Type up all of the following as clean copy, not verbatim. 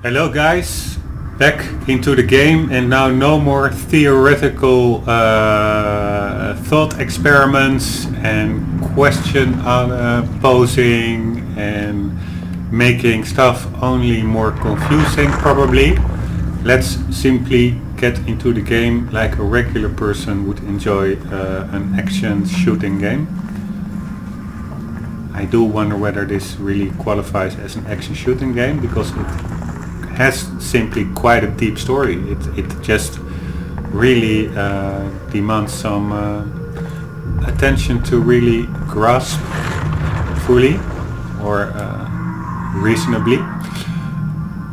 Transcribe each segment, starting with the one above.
Hello guys, back into the game, and now no more theoretical thought experiments and question posing and making stuff only more confusing probably. Let's simply get into the game like a regular person would enjoy an action shooting game. I do wonder whether this really qualifies as an action shooting game, because it has simply quite a deep story. It just really demands some attention to really grasp fully or reasonably.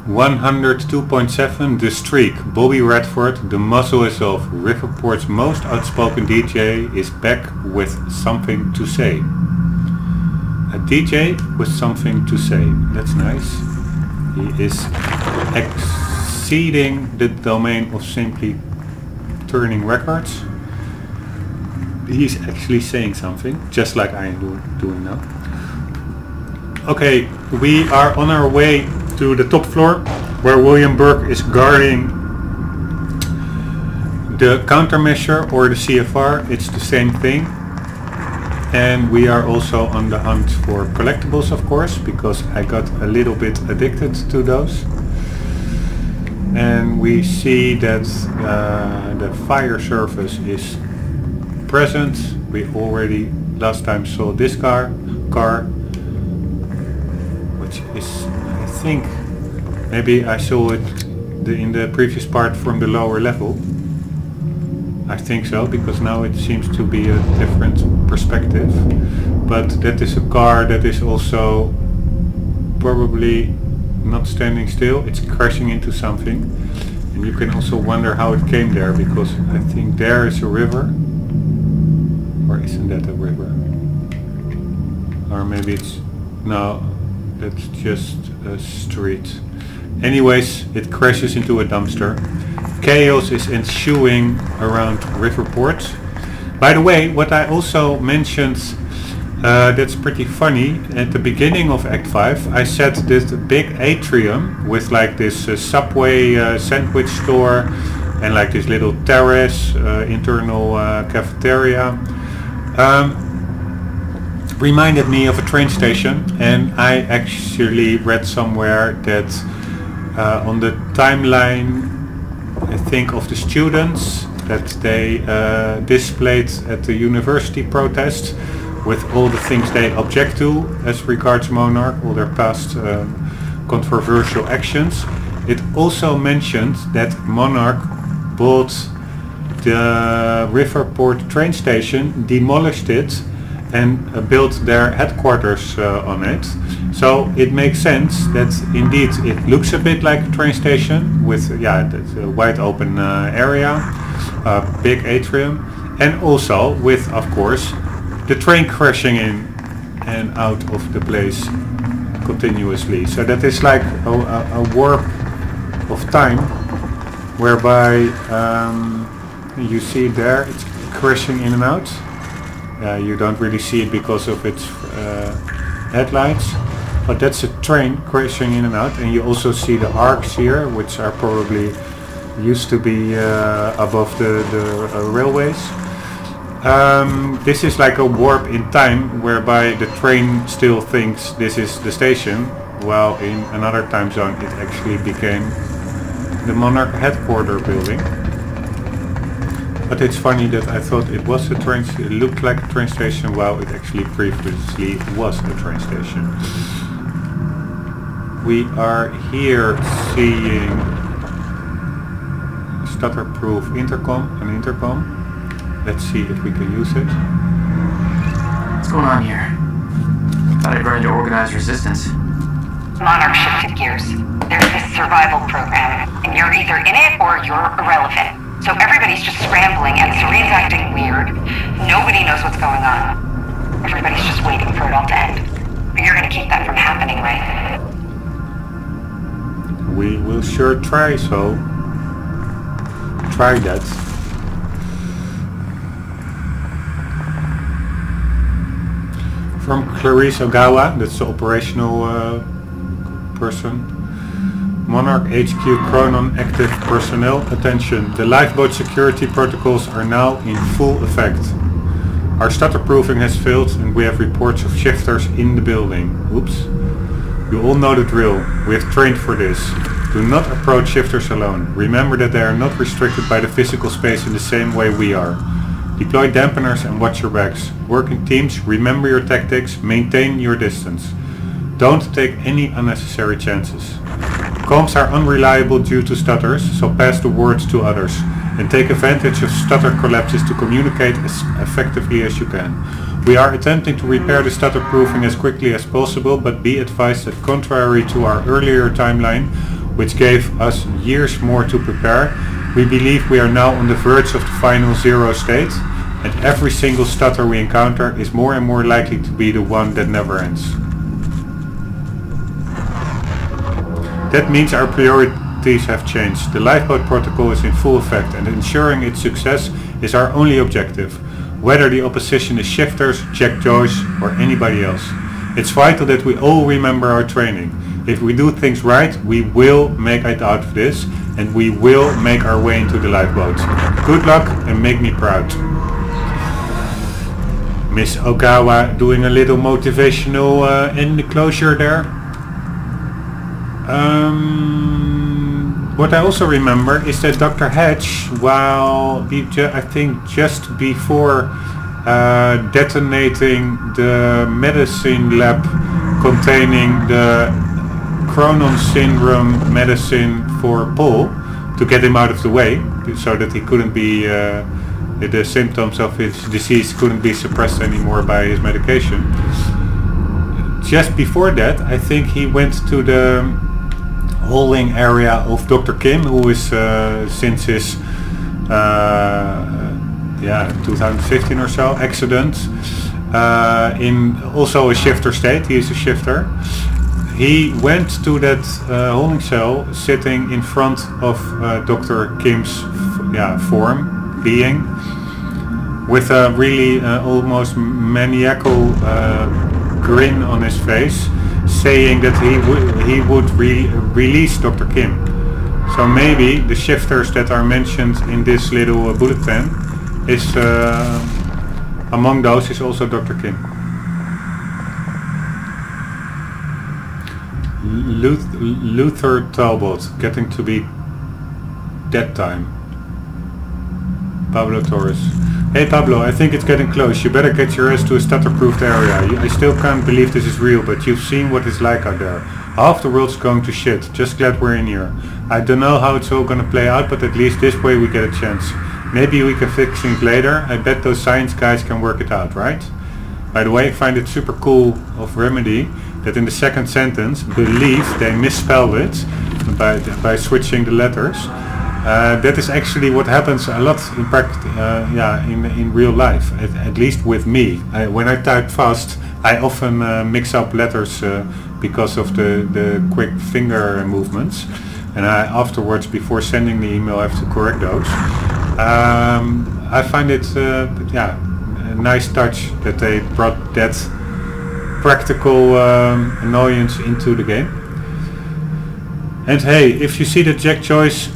102.7 The Streak. Bobby Redford, the muzzle is off. Riverport's most outspoken DJ is back with something to say. A DJ with something to say. That's nice. He is exceeding the domain of simply turning records. He's actually saying something, just like I am doing now. Okay, we are on our way to the top floor, where William Burke is guarding the countermeasure or the CFR. It's the same thing. And we are also on the hunt for collectibles, of course, because I got a little bit addicted to those. And we see that the fire service is present. We already last time saw this car, which is, I think, maybe I saw it in the previous part from the lower level. I think so, because now it seems to be a different perspective. But that is a car that is also probably not standing still. It's crashing into something. And you can also wonder how it came there, because I think there is a river. Or isn't that a river? Or maybe it's... no, that's just a street. Anyways, it crashes into a dumpster. Chaos is ensuing around Riverport. By the way, what I also mentioned that's pretty funny, at the beginning of Act 5 I said this big atrium with like this Subway sandwich store and like this little terrace, internal cafeteria, reminded me of a train station. And I actually read somewhere that on the timeline, I think, of the students that they displayed at the university protest with all the things they object to as regards Monarch, all their past controversial actions. It also mentioned that Monarch bought the Riverport train station, demolished it, and built their headquarters on it. So it makes sense that indeed it looks a bit like a train station with a wide open area, a big atrium, and also with, of course, the train crashing in and out of the place continuously. So that is like a warp of time, whereby you see there it's crashing in and out. You don't really see it because of its headlights, but that's a train crashing in and out. And you also see the arcs here, which are probably used to be above the railways. This is like a warp in time, whereby the train still thinks this is the station, while in another time zone it actually became the Monarch headquarter building. But it's funny that I thought it was a train. It looked like a train station, while it actually previously was a train station. We are here seeing stutter-proof an intercom. Let's see if we can use it. What's going on here? Thought I'd run into organized resistance. Monarch shifted gears. There's this survival program, and you're either in it or you're irrelevant. So everybody's just scrambling, and Serene's acting weird. Nobody knows what's going on. Everybody's just waiting for it all to end. But you're gonna keep that from happening, right? We will sure try so. Try that. From Clarice Ogawa, that's the operational person. Monarch HQ Chronon active personnel, attention. The lifeboat security protocols are now in full effect. Our stutter proofing has failed and we have reports of shifters in the building. Oops. You all know the drill. We have trained for this. Do not approach shifters alone. Remember that they are not restricted by the physical space in the same way we are. Deploy dampeners and watch your backs. Work in teams, remember your tactics, maintain your distance. Don't take any unnecessary chances. Comms are unreliable due to stutters, so pass the words to others. And take advantage of stutter collapses to communicate as effectively as you can. We are attempting to repair the stutter proofing as quickly as possible, but be advised that contrary to our earlier timeline, which gave us years more to prepare, we believe we are now on the verge of the final zero state, and every single stutter we encounter is more and more likely to be the one that never ends. That means our priorities have changed. The lifeboat protocol is in full effect and ensuring its success is our only objective, whether the opposition is shifters, Jack Joyce or anybody else. It's vital that we all remember our training. If we do things right, we will make it out of this and we will make our way into the lifeboat. Good luck and make me proud. Miss Ogawa doing a little motivational in the closure there. What I also remember is that Dr. Hedge, while I think just before detonating the medicine lab containing the Cronon syndrome medicine for Paul to get him out of the way so that he couldn't be the symptoms of his disease couldn't be suppressed anymore by his medication. Just before that, I think he went to the holding area of Dr. Kim, who is since his 2015 or so accident in also a shifter state. He is a shifter. He went to that holding cell sitting in front of Dr. Kim's being with a really almost maniacal grin on his face, saying that he would release Dr. Kim. So maybe the shifters that are mentioned in this little bulletin is among those is also Dr. Kim. Luther Talbot, getting to be dead time. Pablo Torres. Hey Pablo, I think it's getting close. You better get your ass to a stutter-proofed area. I still can't believe this is real, but you've seen what it's like out there. Half the world's going to shit. Just glad we're in here. I don't know how it's all gonna play out, but at least this way we get a chance. Maybe we can fix things later. I bet those science guys can work it out, right? By the way, I find it super cool of Remedy that in the second sentence, believe, they misspelled it by switching the letters. That is actually what happens a lot in practice, in real life. At least with me. When I type fast, I often mix up letters because of the quick finger movements, and I afterwards, before sending the email, I have to correct those. I find it a nice touch that they brought that practical annoyance into the game. And hey, if you see that Jack Joyce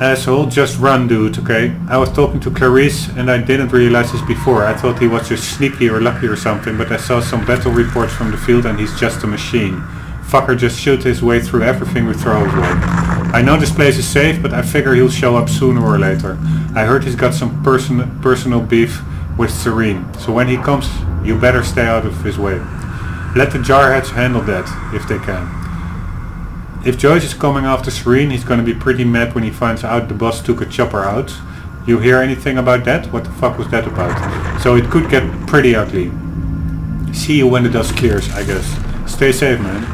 asshole, just run, dude, okay? I was talking to Clarice and I didn't realize this before. I thought he was just sneaky or lucky or something, but I saw some battle reports from the field and he's just a machine. Fucker just shoot his way through everything we throw his way. I know this place is safe, but I figure he'll show up sooner or later. I heard he's got some personal beef with Serene, so when he comes, you better stay out of his way. Let the jarheads handle that, if they can. If Joyce is coming after Serene, he's gonna be pretty mad when he finds out the boss took a chopper out. You hear anything about that? What the fuck was that about? So it could get pretty ugly. See you when the dust clears, I guess. Stay safe, man.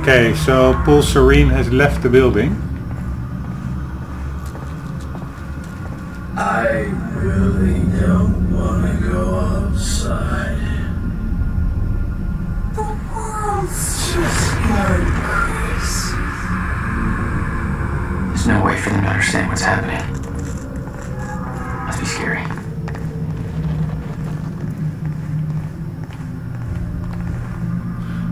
Okay, so Paul Serene has left the building. I really don't want to go outside. The world's just going crazy. There's no way for them to understand what's happening. Must be scary.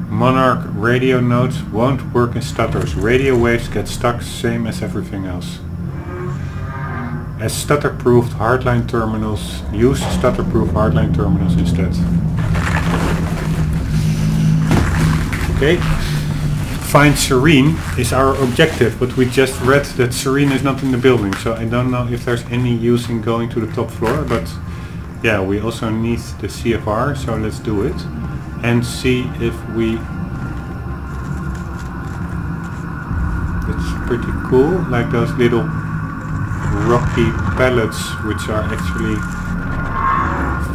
Monarch radio nodes won't work in stutters. Radio waves get stuck same as everything else. As stutter-proofed hardline terminals, use stutter-proof hardline terminals instead. Okay. Find Serene is our objective, but we just read that Serene is not in the building, so I don't know if there's any use in going to the top floor, but yeah, we also need the CFR, so let's do it and see if we... It's pretty cool, like those little rocky pellets which are actually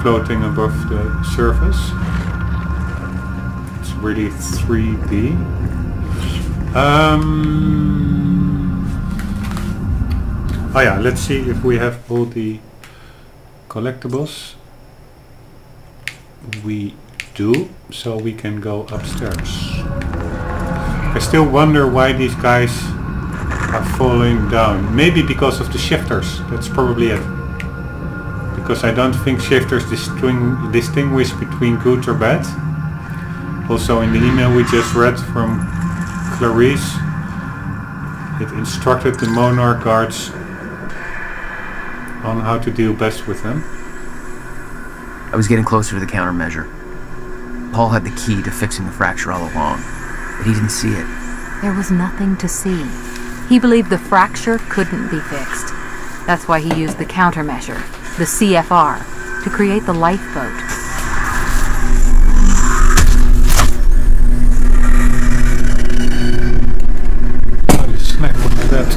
floating above the surface. It's really 3D. Oh yeah, let's see if we have all the collectibles. We do, so we can go upstairs. I still wonder why these guys are falling down. Maybe because of the shifters, that's probably it. Because I don't think shifters distinguish between good or bad. Also in the email we just read from Clarice, it instructed the Monarch guards on how to deal best with them. I was getting closer to the countermeasure. Paul had the key to fixing the fracture all along, but he didn't see it. There was nothing to see. He believed the fracture couldn't be fixed. That's why he used the countermeasure, the CFR, to create the lifeboat. Holy snap, look at that.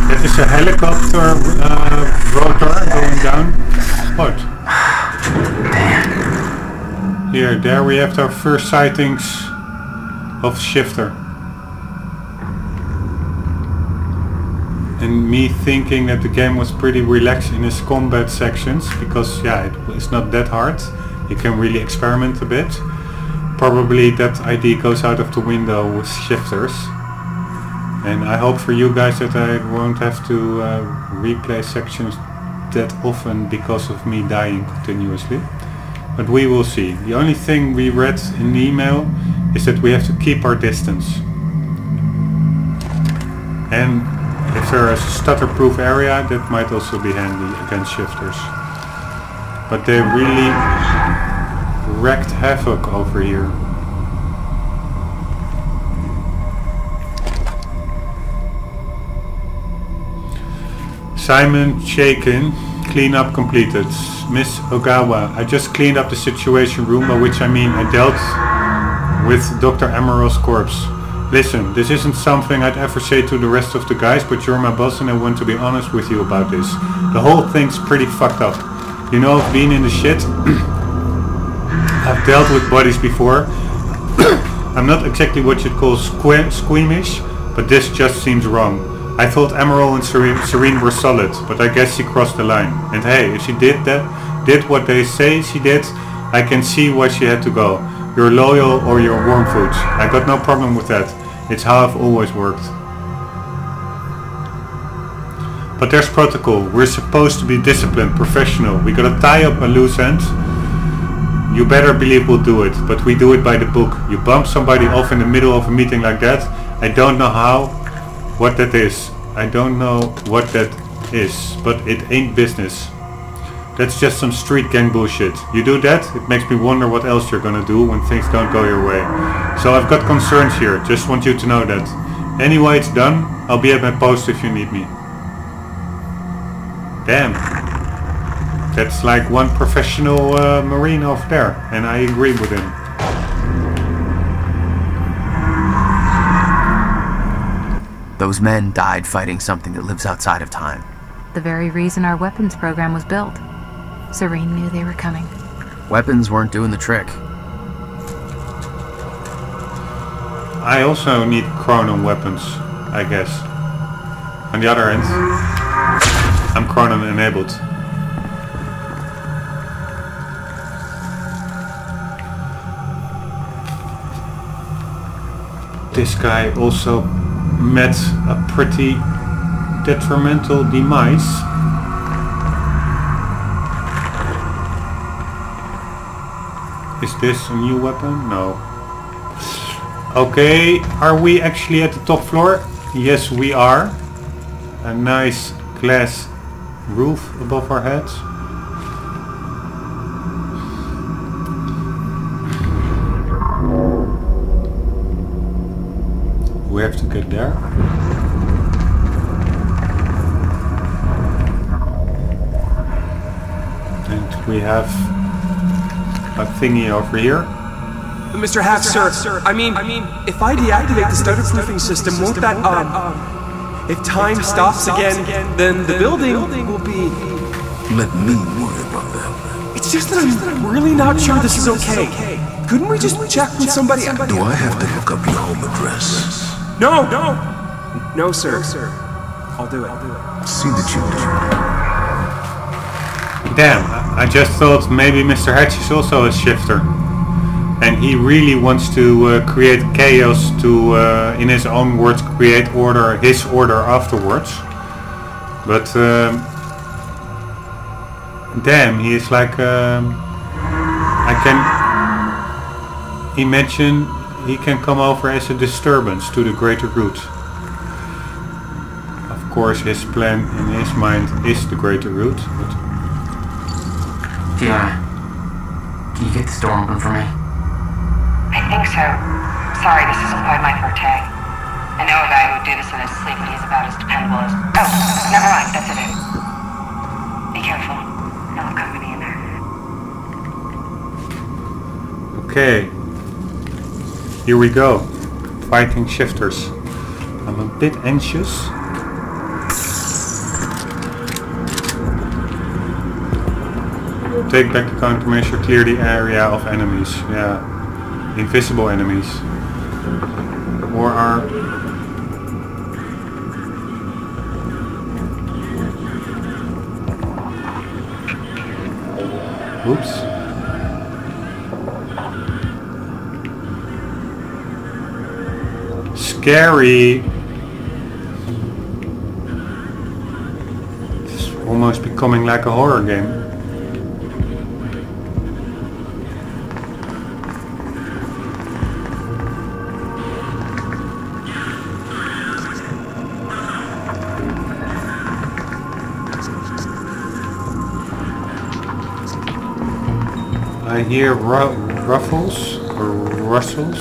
That is a helicopter rotor going down. What? Here, there we have our first sightings of Shifter. And me thinking that the game was pretty relaxed in its combat sections, because yeah, it's not that hard. You can really experiment a bit. Probably that idea goes out of the window with Shifters. And I hope for you guys that I won't have to replay sections that often because of me dying continuously. But we will see. The only thing we read in the email is that we have to keep our distance. And if there is a stutter-proof area, that might also be handy against shifters. But they really wreaked havoc over here. Simon Shaken, cleanup completed. Miss Ogawa, I just cleaned up the situation room, by which I mean I dealt with Dr. Emerald's corpse. Listen, this isn't something I'd ever say to the rest of the guys, but you're my boss and I want to be honest with you about this. The whole thing's pretty fucked up. You know, I've been in the shit. I've dealt with bodies before. I'm not exactly what you'd call squeamish, but this just seems wrong. I thought Emerald and Serene were solid, but I guess she crossed the line. And hey, if she did what they say she did, I can see why she had to go. You're loyal or you're warm foods. I got no problem with that. It's how I've always worked. But there's protocol. We're supposed to be disciplined, professional. We gotta tie up a loose end. You better believe we'll do it, but we do it by the book. You bump somebody off in the middle of a meeting like that. I don't know what that is. I don't know what that is, but it ain't business. That's just some street gang bullshit. You do that, it makes me wonder what else you're gonna do when things don't go your way. So I've got concerns here, just want you to know that. Anyway, it's done. I'll be at my post if you need me. Damn. That's like one professional Marine over there, and I agree with him. Those men died fighting something that lives outside of time. The very reason our weapons program was built. Serene knew they were coming. Weapons weren't doing the trick. I also need Chronon weapons, I guess. On the other hand, I'm Chronon enabled. This guy also met a pretty detrimental demise. Is this a new weapon? No. Okay, are we actually at the top floor? Yes, we are. A nice glass roof above our heads. We have to get there. And we have a thingy over here. Mr. Hack, sir, I mean, if I deactivate the stutter-proofing system, won't that, if time stops again, then the building will be... Let me worry about that. It's just that I'm really not sure this is okay. Couldn't we just check with somebody? Do I have to look up your home address? No, sir. I'll do it. See that you do. Damn, I just thought maybe Mr. Hatch is also a shifter. And he really wants to create chaos to, in his own words, create order, his order afterwards. But, damn, he is like, I can imagine he can come over as a disturbance to the greater good. Of course, his plan in his mind is the greater good. But Fiona, can you get this door open for me? I think so. Sorry, this isn't quite my forte. I know a guy who would do this in his sleep, but he's about as dependable as... Oh, never mind, that's it. Be careful. No company in there. okay. Here we go. Fighting shifters. I'm a bit anxious. Take back the countermeasure, clear the area of enemies. Yeah. Invisible enemies. Or are... Oops. Scary. It's almost becoming like a horror game. I hear ruffles or rustles.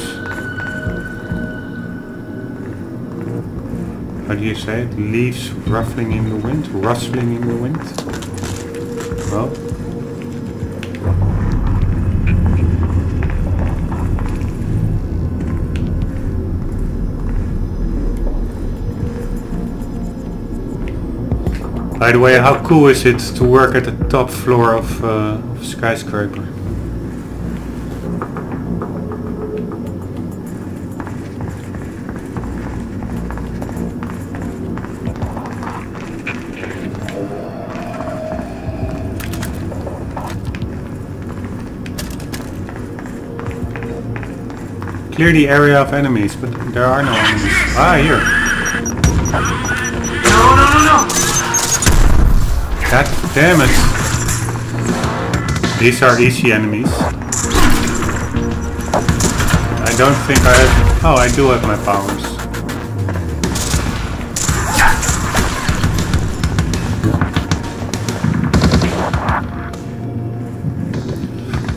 How do you say it? Leaves ruffling in the wind? Rustling in the wind? Well. By the way, how cool is it to work at the top floor of a skyscraper? Clear the area of enemies, but there are no enemies. Ah, here. No! God damn it. These are easy enemies. I don't think I have... Oh, I do have my powers.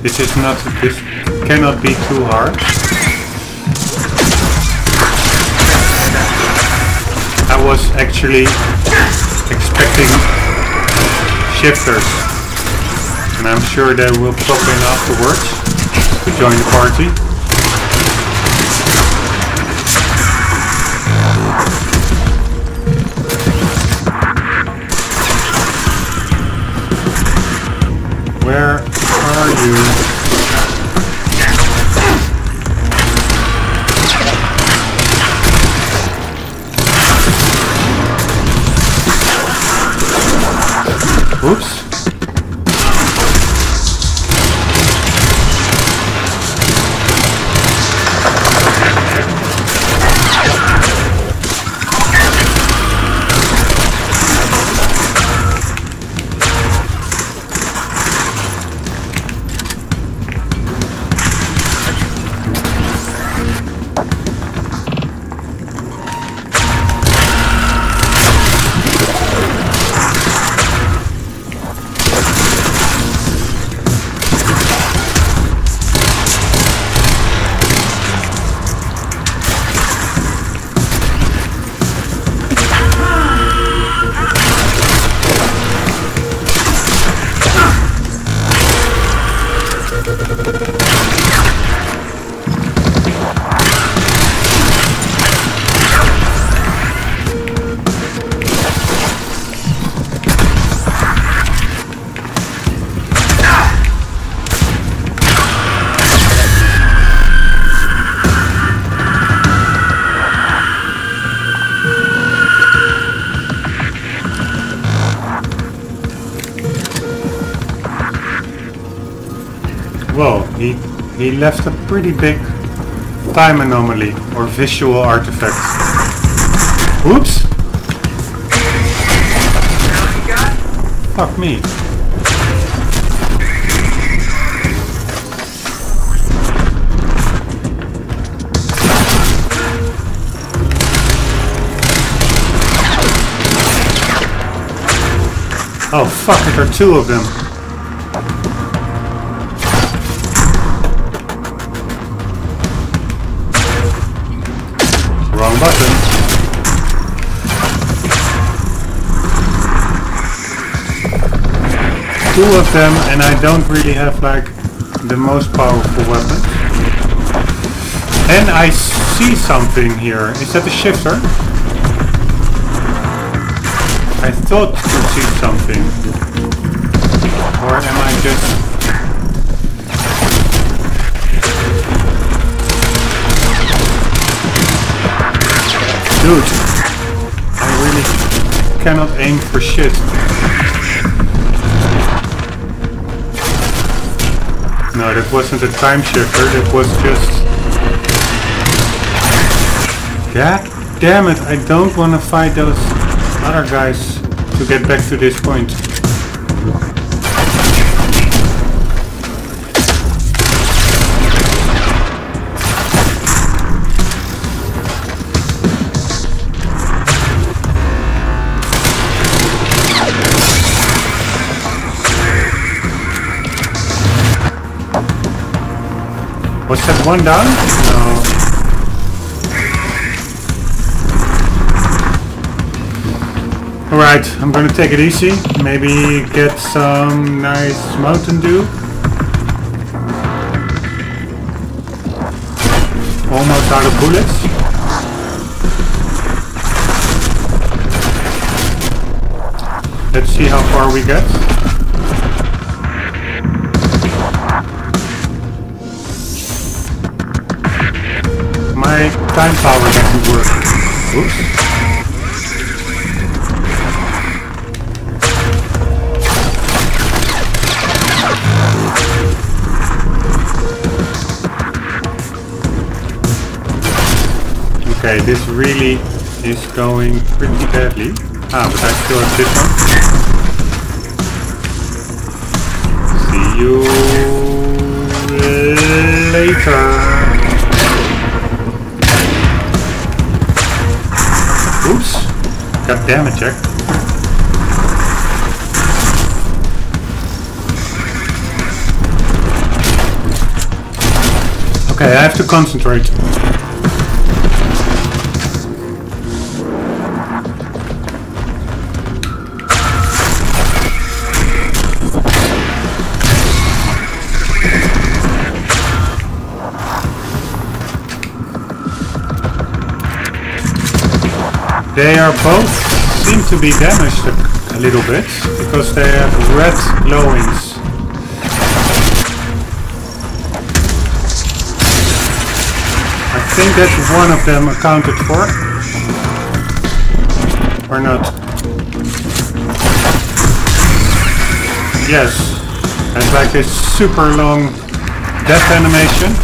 This is not... This cannot be too hard. I was actually expecting shifters, and I'm sure they will pop in afterwards to join the party. Where are you? Oops. Well, he left a pretty big time anomaly or visual artifact. Oops! Fuck me. Oh fuck, there are two of them. Wrong button. Two of them, and I don't really have like the most powerful weapons. And I see something here. Is that a shifter? I thought to see something. Or am I just... Dude, I really cannot aim for shit. No, that wasn't a time shifter, that was just... God damn it, I don't want to fight those other guys to get back to this point. Was that one down? No. Alright, I'm gonna take it easy. Maybe get some nice Mountain Dew. Almost out of bullets. Let's see how far we get. My time power doesn't work. Oops. Okay, this really is going pretty badly. Ah, but I still have this one. See you later. Oops. Got damage check. Okay, I have to concentrate. They are both seem to be damaged a little bit because they have red glowings. I think that's one of them accounted for. Or not. Yes. It's like this super long death animation.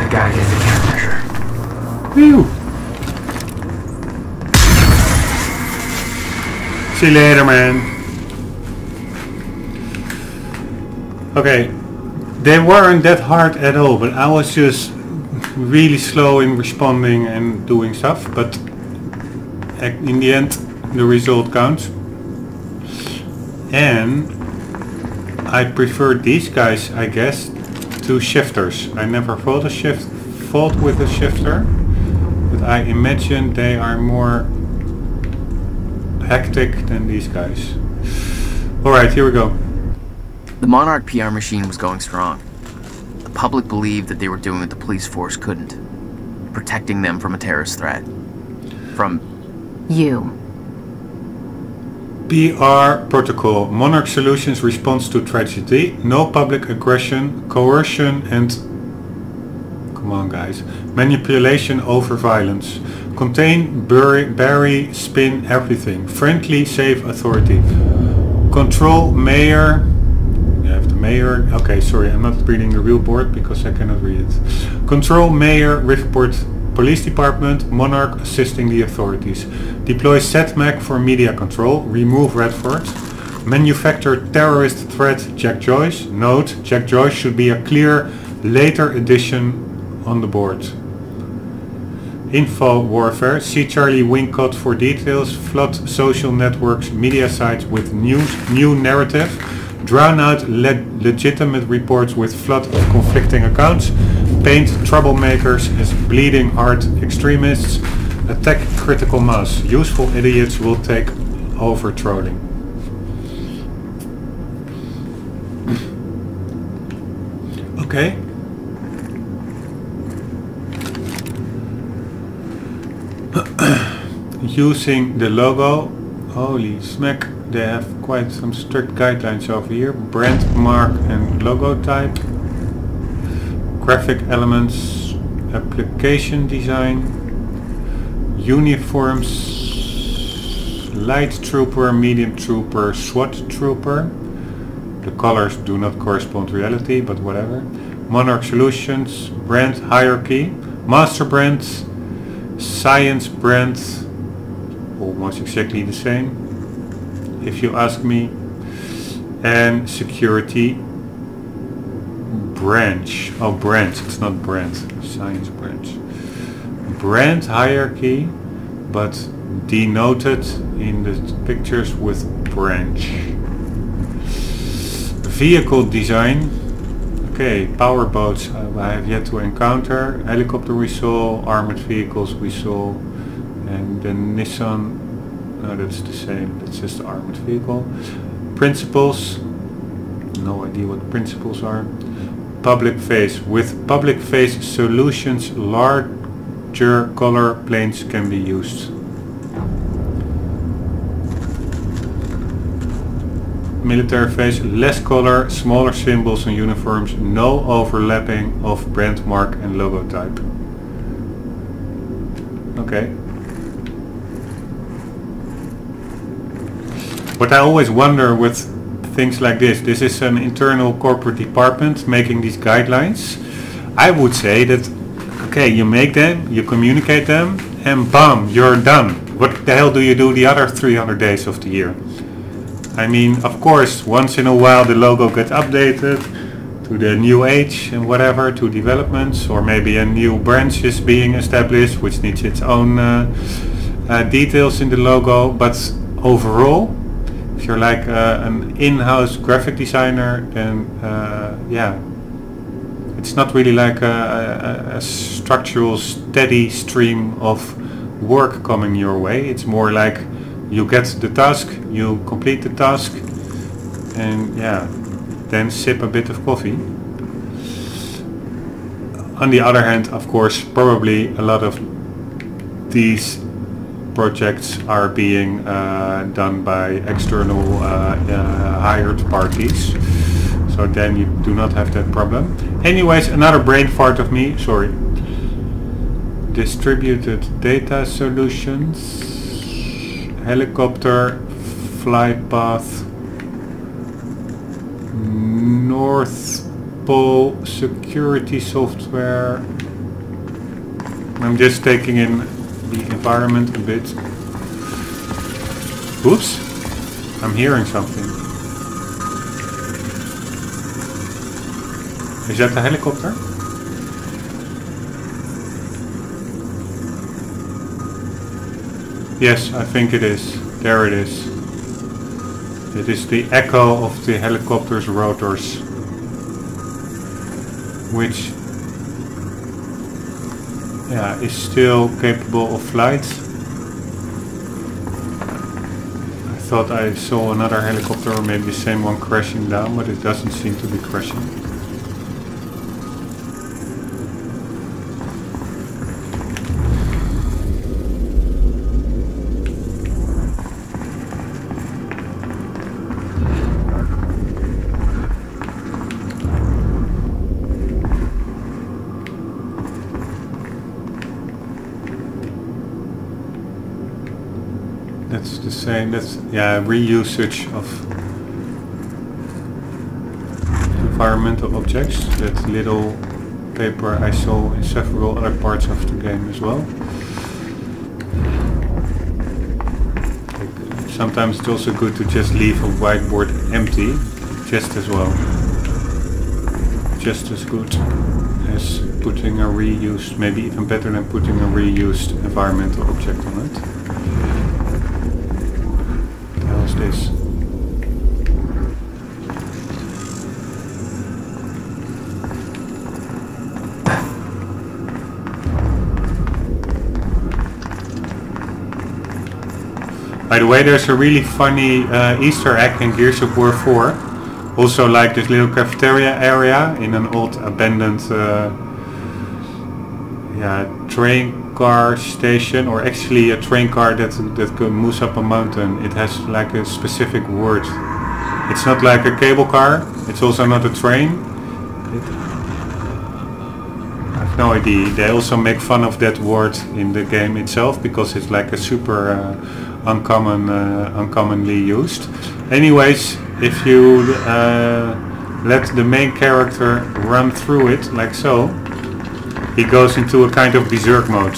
Gotta get the countermeasure. Whew. See you later, man. Okay, they weren't that hard at all, but I was just really slow in responding and doing stuff, but in the end the result counts. And I prefer these guys, I guess, to shifters. I never fought with a shifter, but I imagine they are more hectic than these guys. Alright, here we go. The Monarch PR machine was going strong. The public believed that they were doing what the police force couldn't. Protecting them from a terrorist threat. From... You. PR protocol. Monarch Solutions response to tragedy. No public aggression, coercion and... Come on guys. Manipulation over violence. Contain, bury, spin, everything. Friendly, safe, authority. Control, mayor. You have the mayor. Okay, sorry, I'm not reading the real board because I cannot read it. Control, mayor, Riftport Police Department, Monarch assisting the authorities. Deploy SETMAC for media control. Remove Redford. Manufacture terrorist threat Jack Joyce. Note, Jack Joyce should be a clear later addition on the board. Info warfare. See Charlie Wincott for details. Flood social networks, media sites with new narrative. Drown out legitimate reports with flood of conflicting accounts. Paint troublemakers as bleeding heart extremists. Attack critical mass. Useful idiots will take over trolling. Okay. Using the logo. Holy smack, they have quite some strict guidelines over here. Brand, mark and logo type. Graphic elements, application design, uniforms, light trooper, medium trooper, SWAT trooper. The colors do not correspond to reality, but whatever. Monarch Solutions, brand hierarchy, master brand, science brand, almost exactly the same, if you ask me, and security branch. Oh, branch, it's not brand, science branch. Brand hierarchy, but denoted in the pictures with branch. Vehicle design. Okay, power boats I have yet to encounter. Helicopter we saw, armored vehicles we saw, and the Nissan, no, that's the same, that's just the armored vehicle. Principles, no idea what principles are. Public face. With public face solutions, larger color planes can be used. Military face, less color, smaller symbols and uniforms, no overlapping of brand mark and logo type. Okay. What I always wonder with things like this is an internal corporate department making these guidelines. I would say that, okay, you make them, you communicate them, and bam, you're done. What the hell do you do the other 300 days of the year? I mean, of course, once in a while the logo gets updated to the new age and whatever, to developments, or maybe a new branch is being established which needs its own details in the logo. But overall, if you're like an in-house graphic designer, then yeah, it's not really like a structural steady stream of work coming your way. It's more like you get the task, you complete the task, and yeah, then sip a bit of coffee. On the other hand, of course, probably a lot of these projects are being done by external hired parties, so then you do not have that problem. Anyways, another brain fart of me, sorry. Distributed data solutions. Helicopter, flight path, North Pole security software. I'm just taking in the environment a bit. Oops, I'm hearing something. Is that a helicopter? Yes, I think it is. There it is. It is the echo of the helicopter's rotors, which, yeah, is still capable of flight. I thought I saw another helicopter, or maybe the same one, crashing down, but it doesn't seem to be crashing. say that's reusage of environmental objects. That little paper I saw in several other parts of the game as well. Sometimes it's also good to just leave a whiteboard empty, just as well. Just as good as putting a reused, maybe even better than putting a reused environmental object on it. What the hell is this? By the way, there's a really funny Easter egg in Gears of War 4. Also like this little cafeteria area in an old abandoned train car station, or actually a train car that moves up a mountain. It has like a specific word. It's not like a cable car, it's also not a train. I have no idea. They also make fun of that word in the game itself because it's like a super uncommonly used. Anyways, if you let the main character run through it like so, he goes into a kind of berserk mode,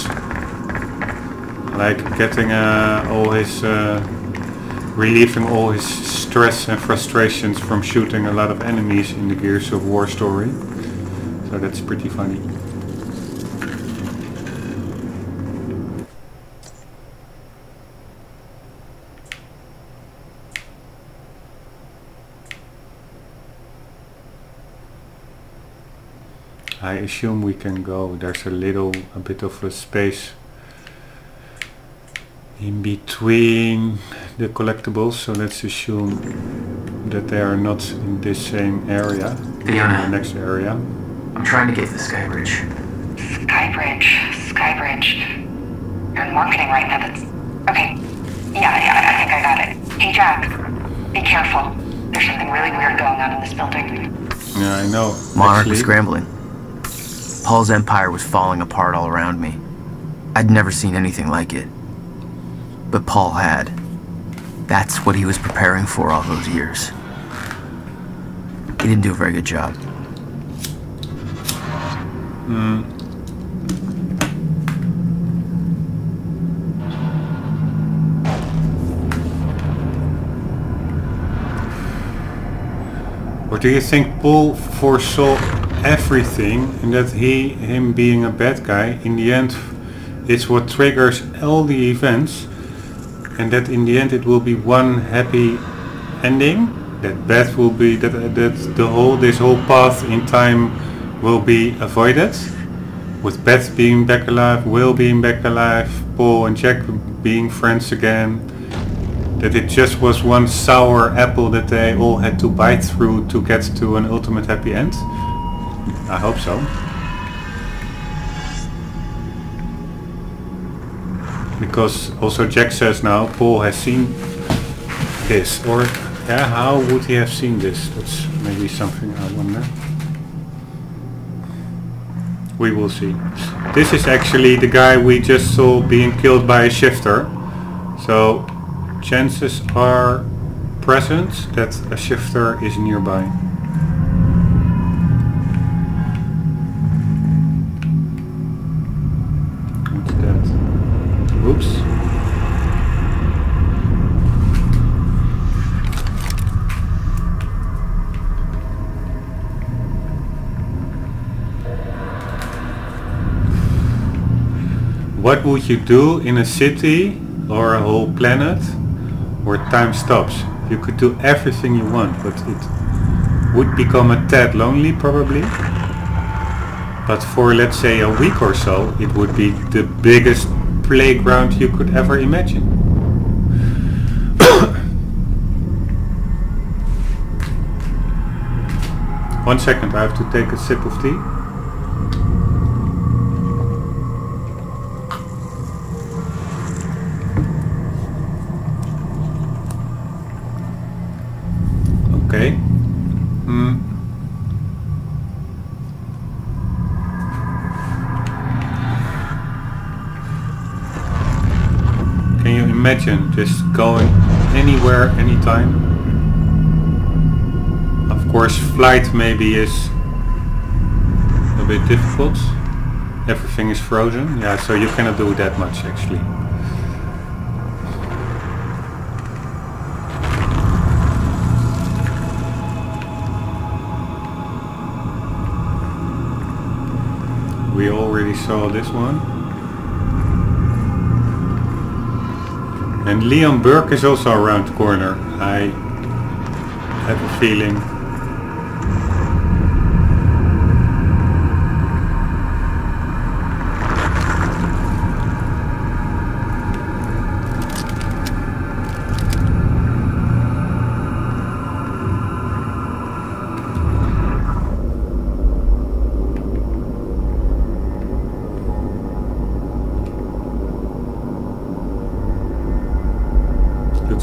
like getting all his relieving all his stress and frustrations from shooting a lot of enemies in the Gears of War story. So that's pretty funny. I assume we can go. There's a bit of a space in between the collectibles, so let's assume that they are not in this same area, Fiona, in the next area. I'm trying to get to the sky bridge. Sky bridge. You're in marketing right now, that's... Okay. Yeah, I think I got it. Hey Jack, be careful. There's something really weird going on in this building. Yeah, I know. Monarch was scrambling. Paul's empire was falling apart all around me. I'd never seen anything like it. But Paul had. That's what he was preparing for all those years. He didn't do a very good job. Or do you think Paul foresaw everything, and that him being a bad guy in the end is what triggers all the events, and that in the end it will be one happy ending, that Beth will be that this whole path in time will be avoided, with Beth being back alive, Will being back alive, Paul and Jack being friends again, that it just was one sour apple that they all had to bite through to get to an ultimate happy end? I hope so. Because also Jack says now Paul has seen this, or yeah, how would he have seen this? That's maybe something I wonder. We will see. This is actually the guy we just saw being killed by a shifter, so chances are present that a shifter is nearby. Oops. What would you do in a city or a whole planet where time stops? You could do everything you want, but it would become a tad lonely probably. But for let's say a week or so, it would be the biggest playground you could ever imagine. 1 second, I have to take a sip of tea. Okay. Can you imagine just going anywhere, anytime. Of course, flight maybe is a bit difficult. Everything is frozen. Yeah, so you cannot do that much actually. We already saw this one. And Leon Burke is also around the corner. I have a feeling.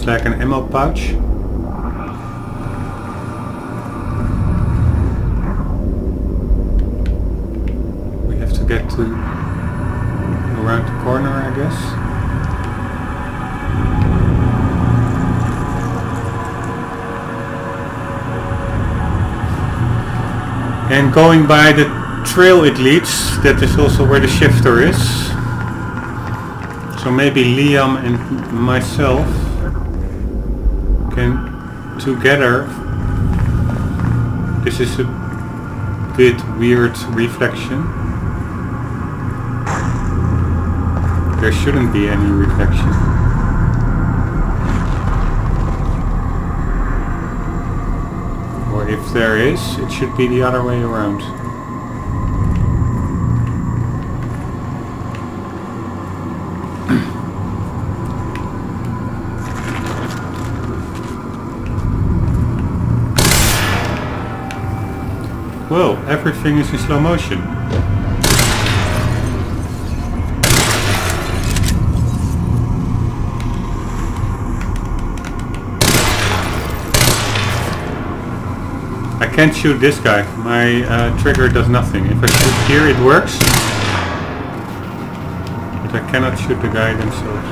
Like an ammo pouch. We have to get to around the corner, I guess. And going by the trail it leads, that is also where the shifter is. So maybe Liam and myself can together. This is a bit weird reflection. There shouldn't be any reflection. Or if there is, it should be the other way around. Well, everything is in slow motion. I can't shoot this guy. My trigger does nothing. If I shoot here, it works. But I cannot shoot the guy themselves.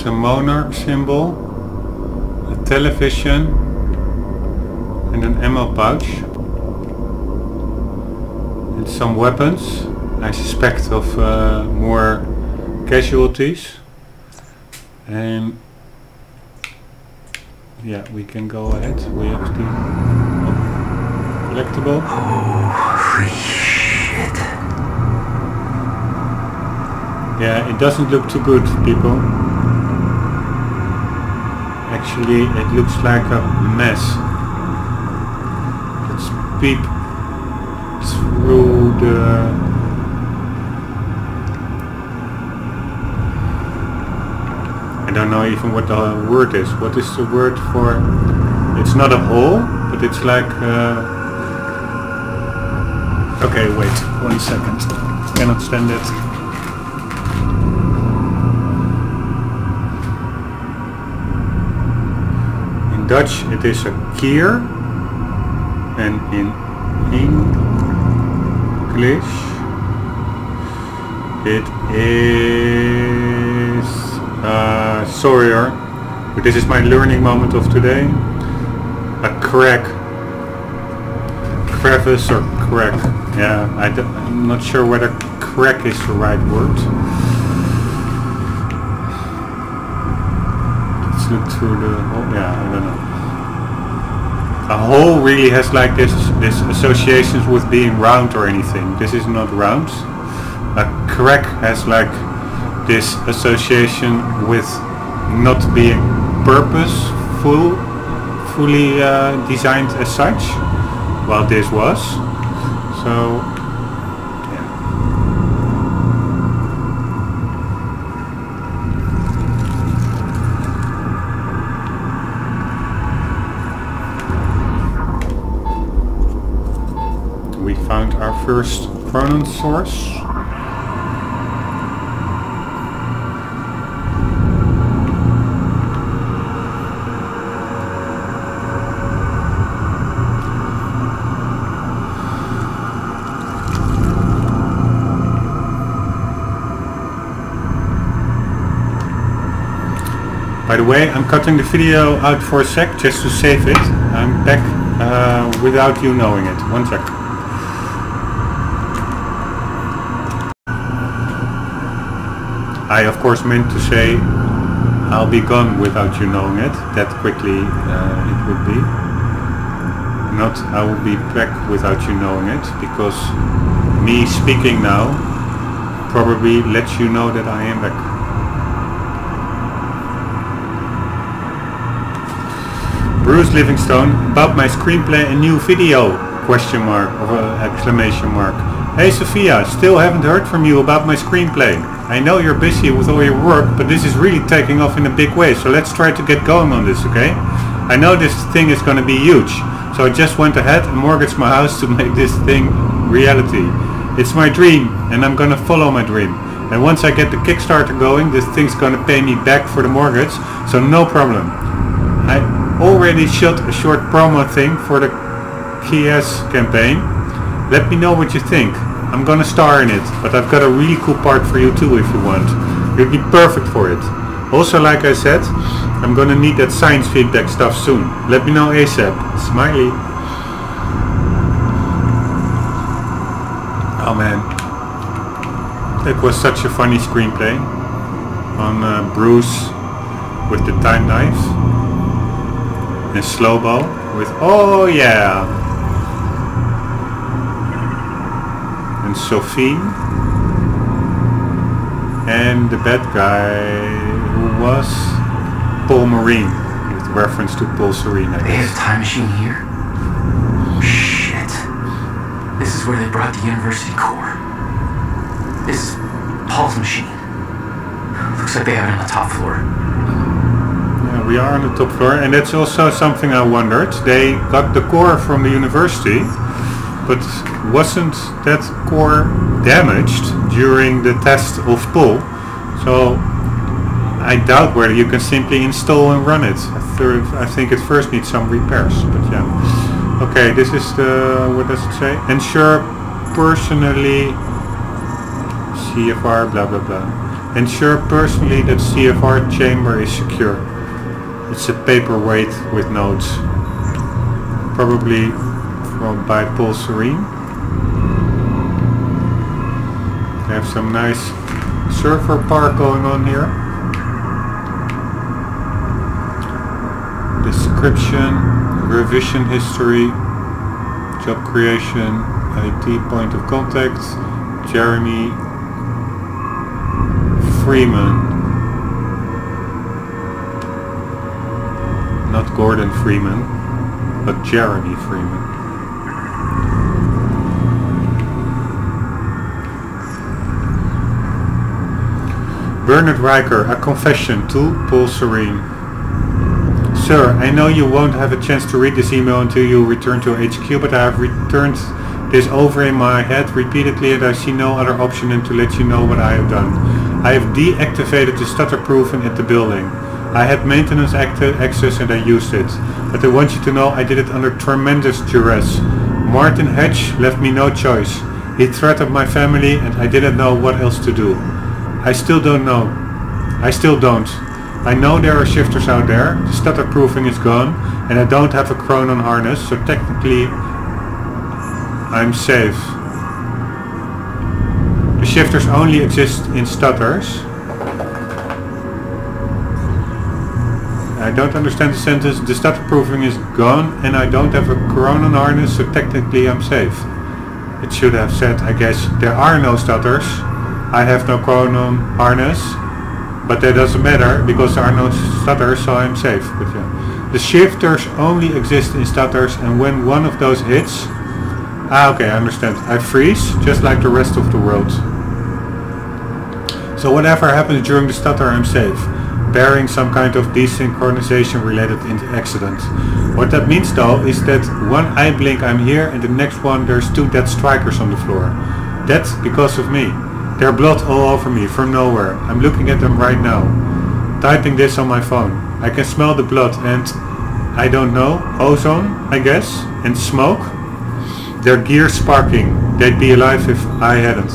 A monarch symbol, a television and an ammo pouch and some weapons, I suspect of more casualties. And yeah, we can go ahead. We have the collectible. Holy shit. Yeah, it doesn't look too good, people. Actually, it looks like a mess. Let's peep through the... I don't know even what the word is. What is the word for... It's not a hole, but it's like... Okay, wait, 1 second. Cannot stand it. In Dutch it is a kier, and in English it is Sawyer, but this is my learning moment of today. A crack, crevice or crack. Yeah, I'm not sure whether crack is the right word. Let's look through the hole. Yeah, I don't know. A hole really has like this associations with being round or anything. This is not round. A crack has like this association with not being fully designed as such. Well, this was. So we found our first chronon source. By the way, I'm cutting the video out for a sec just to save it. I'm back without you knowing it. 1 sec. I of course meant to say I'll be gone without you knowing it. That quickly it would be. Not I will be back without you knowing it, because me speaking now probably lets you know that I am back. Bruce Livingstone, about my screenplay and new video? Question mark or exclamation mark. Hey Sophia, still haven't heard from you about my screenplay. I know you're busy with all your work, but this is really taking off in a big way, so let's try to get going on this, okay? I know this thing is going to be huge, so I just went ahead and mortgaged my house to make this thing reality. It's my dream, and I'm going to follow my dream. And once I get the Kickstarter going, this thing's going to pay me back for the mortgage, so no problem. I already shot a short promo thing for the KS campaign. Let me know what you think. I'm gonna star in it, but I've got a really cool part for you too if you want. You'd be perfect for it. Also, like I said, I'm gonna need that science feedback stuff soon. Let me know ASAP. Smiley. Oh man. That was such a funny screenplay. On Bruce with the time knife. And Slowbo with oh yeah. And Sophie. And the bad guy who was Paul Marine, with reference to Paul Serene, I guess. They have a time machine here? Shit. This is where they brought the university core. This is Paul's machine. Looks like they have it on the top floor. Yeah, we are on the top floor, and that's also something I wondered. They got the core from the university, but wasn't that core damaged during the test of Paul? So I doubt whether you can simply install and run it. I think it first needs some repairs, but yeah. Okay, this is the, what does it say? Ensure personally CFR blah blah blah. Ensure personally that CFR chamber is secure. It's a paperweight with notes. Probably from by Paul Serene. They have some nice surfer park going on here. Description, revision history, job creation, IT point of contact, Jeremy Freeman. Not Gordon Freeman, but Jeremy Freeman. Bernard Riker, a confession to Paul Serene. Sir, I know you won't have a chance to read this email until you return to HQ, but I have returned this over in my head repeatedly and I see no other option than to let you know what I have done. I have deactivated the stutter proofing at the building. I had maintenance access and I used it, but I want you to know I did it under tremendous duress. Martin Hedge left me no choice. He threatened my family and I didn't know what else to do. I still don't know. I still don't. I know there are shifters out there, the stutter proofing is gone, and I don't have a chronon harness, so technically I'm safe. The shifters only exist in stutters. I don't understand the sentence. The stutter proofing is gone and I don't have a chronon harness, so technically I'm safe. It should have said, I guess, there are no stutters. I have no chronon harness, but that doesn't matter because there are no stutters, so I'm safe. But yeah, the shifters only exist in stutters, and when one of those hits, okay, I understand. I freeze, just like the rest of the world. So whatever happens during the stutter, I'm safe, barring some kind of desynchronization related accident. What that means though is that one eye blink I'm here, and the next one there's two dead strikers on the floor. That's because of me. They're blood all over me from nowhere. I'm looking at them right now. Typing this on my phone. I can smell the blood and, I don't know, ozone, I guess, and smoke. Their gears sparking. They'd be alive if I hadn't.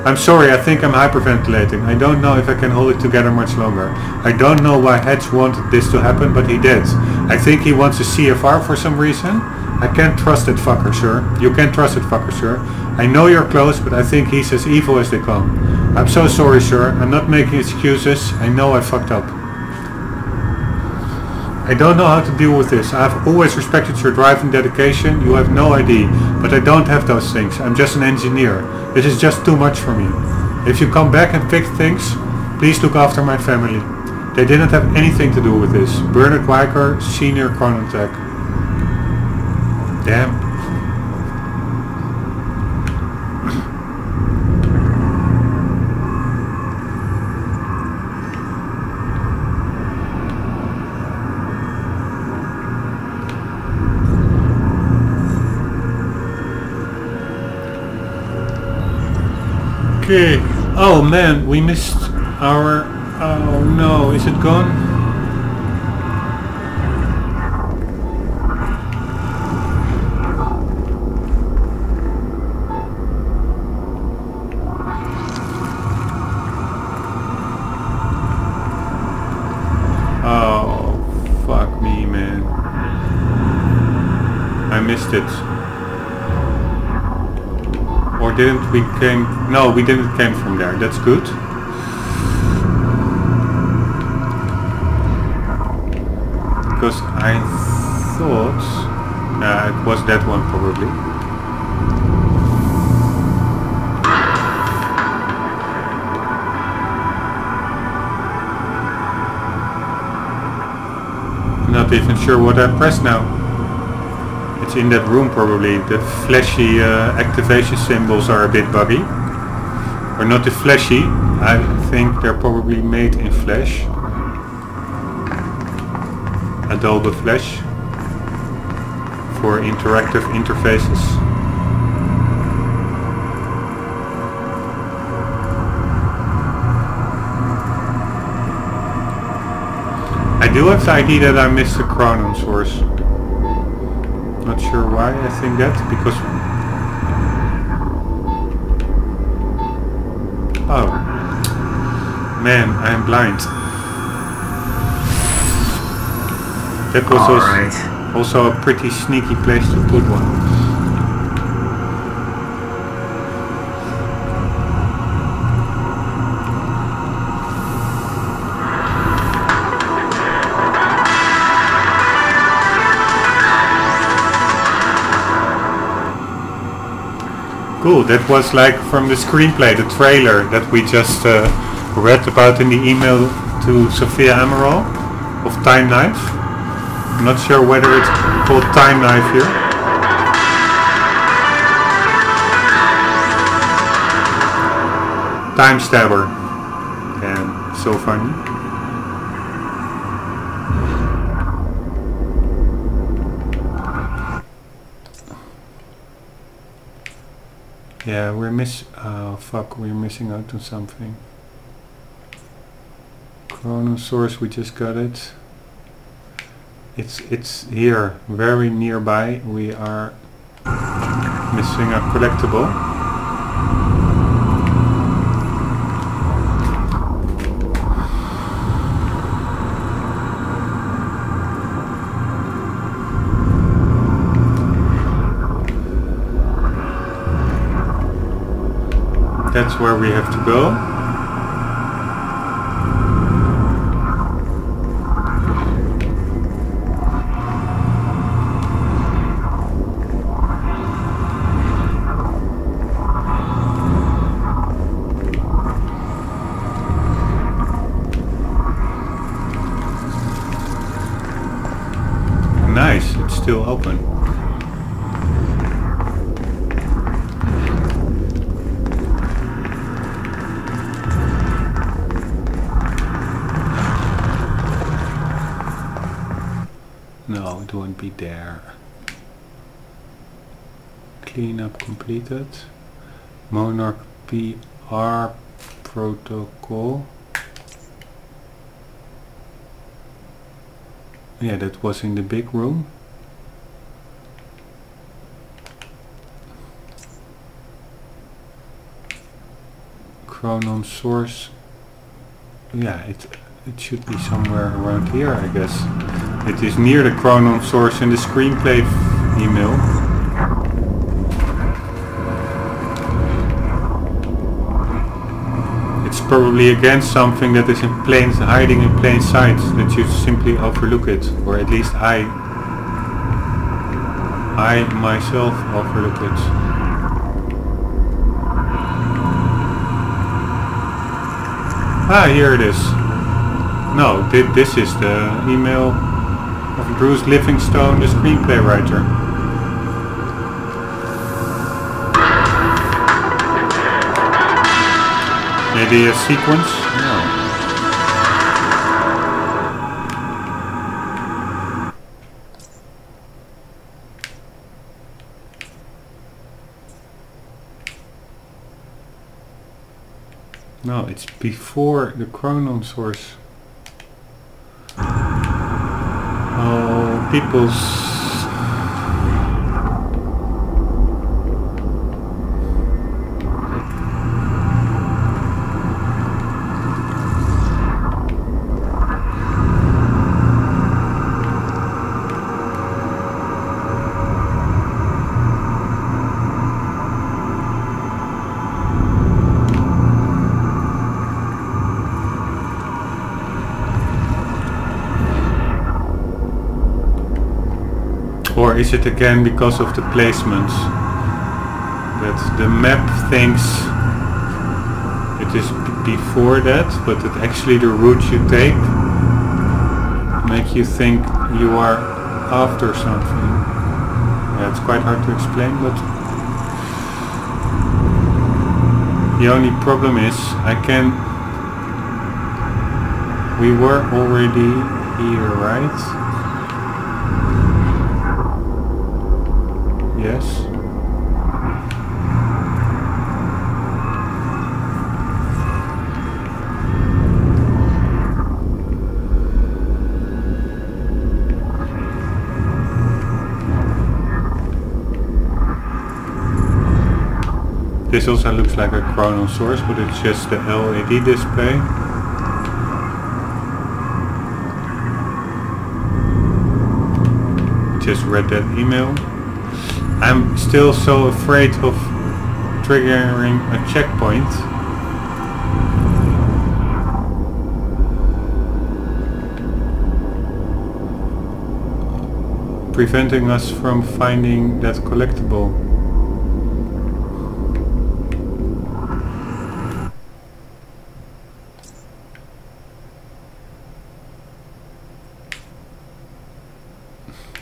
I'm sorry, I think I'm hyperventilating. I don't know if I can hold it together much longer. I don't know why Hedge wanted this to happen, but he did. I think he wants a CFR for some reason. I can't trust that fucker, sir. You can't trust that fucker, sir. I know you're close, but I think he's as evil as they come. I'm so sorry, sir. I'm not making excuses. I know I fucked up. I don't know how to deal with this. I've always respected your drive and dedication. You have no idea. But I don't have those things. I'm just an engineer. This is just too much for me. If you come back and fix things, please look after my family. They didn't have anything to do with this. Bernard Weicker, Senior Chronotech. Damn. Okay. Oh man, we missed our... Oh no, is it gone? Oh, fuck me, man. I missed it. Or didn't we came... No, we didn't came from there. That's good. Because I thought... it was that one probably. I'm not even sure what I pressed now. It's in that room probably. The flashy activation symbols are a bit buggy. Or not the flashy. I think they're probably made in Flash. Adobe Flash. For interactive interfaces. I do have the idea that I missed the Chronon source. Not sure why I think that, because... Oh. Man, I'm blind. That was also a pretty sneaky place to put one. Cool, that was like from the screenplay, the trailer that we just read about in the email to Sophia Amaral of Time Knife. I'm not sure whether it's called Time Knife here. Time Stabber. And so funny. Yeah, we're oh fuck, we're missing out on something. Chronosaurus, we just got it. It's here, very nearby. We are missing a collectible. That's where we have to go. Nice, it's still open. No, it won't be there. Cleanup completed. Monarch PR protocol. Yeah, that was in the big room. Chronon source. Yeah, it should be somewhere around here, I guess. It is near the Chronon source in the screenplay email. It's probably again something that is hiding in plain sight, that you simply overlook it, or at least I myself overlook it. Ah, here it is. No, this is the email of Bruce Livingstone, the screenplay writer. Maybe a sequence? No. No, it's before the Chronon source. Oh, people's... Or is it again because of the placements? That the map thinks it is before that, but that actually the route you take make you think you are after something. Yeah, it's quite hard to explain, but the only problem is we were already here, right? Yes. This also looks like a Chronon source, but it's just the LED display. Just read that email. I'm still so afraid of triggering a checkpoint. Preventing us from finding that collectible.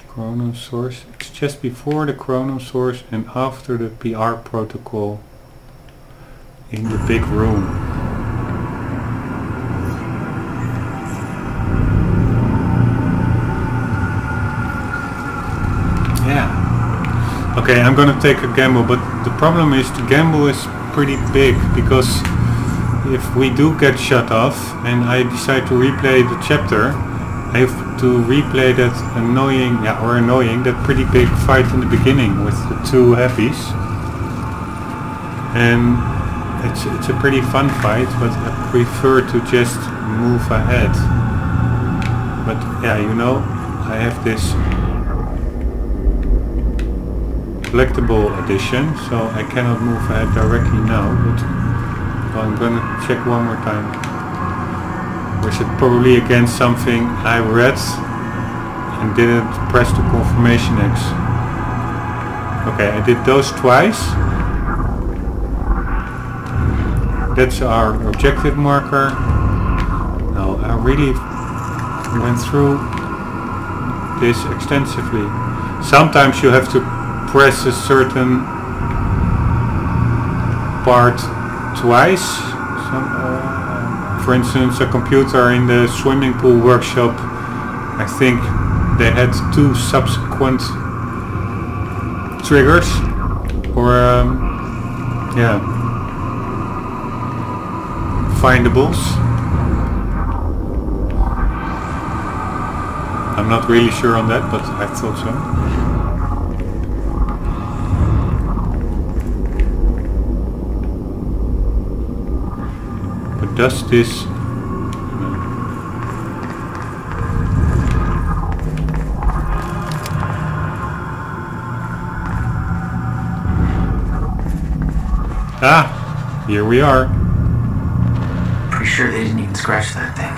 Chronon source. It's just before the Chronon source and after the PR protocol in the big room. Yeah. Okay, I'm gonna take a gamble, but the problem is the gamble is pretty big, because if we do get shut off and I decide to replay the chapter, I have to replay that that pretty big fight in the beginning with the two heavies. And it's a pretty fun fight, but I prefer to just move ahead. But yeah, you know, I have this collectible edition, so I cannot move ahead directly now, but I'm gonna check one more time. Or is it probably again something I read and didn't press the confirmation X? Okay, I did those twice. That's our objective marker. Now I really went through this extensively. Sometimes you have to press a certain part twice. For instance, a computer in the swimming pool workshop, I think they had two subsequent triggers, or findables. I'm not really sure on that, but I thought so. does this... Ah! Here we are. Pretty sure they didn't even scratch that thing.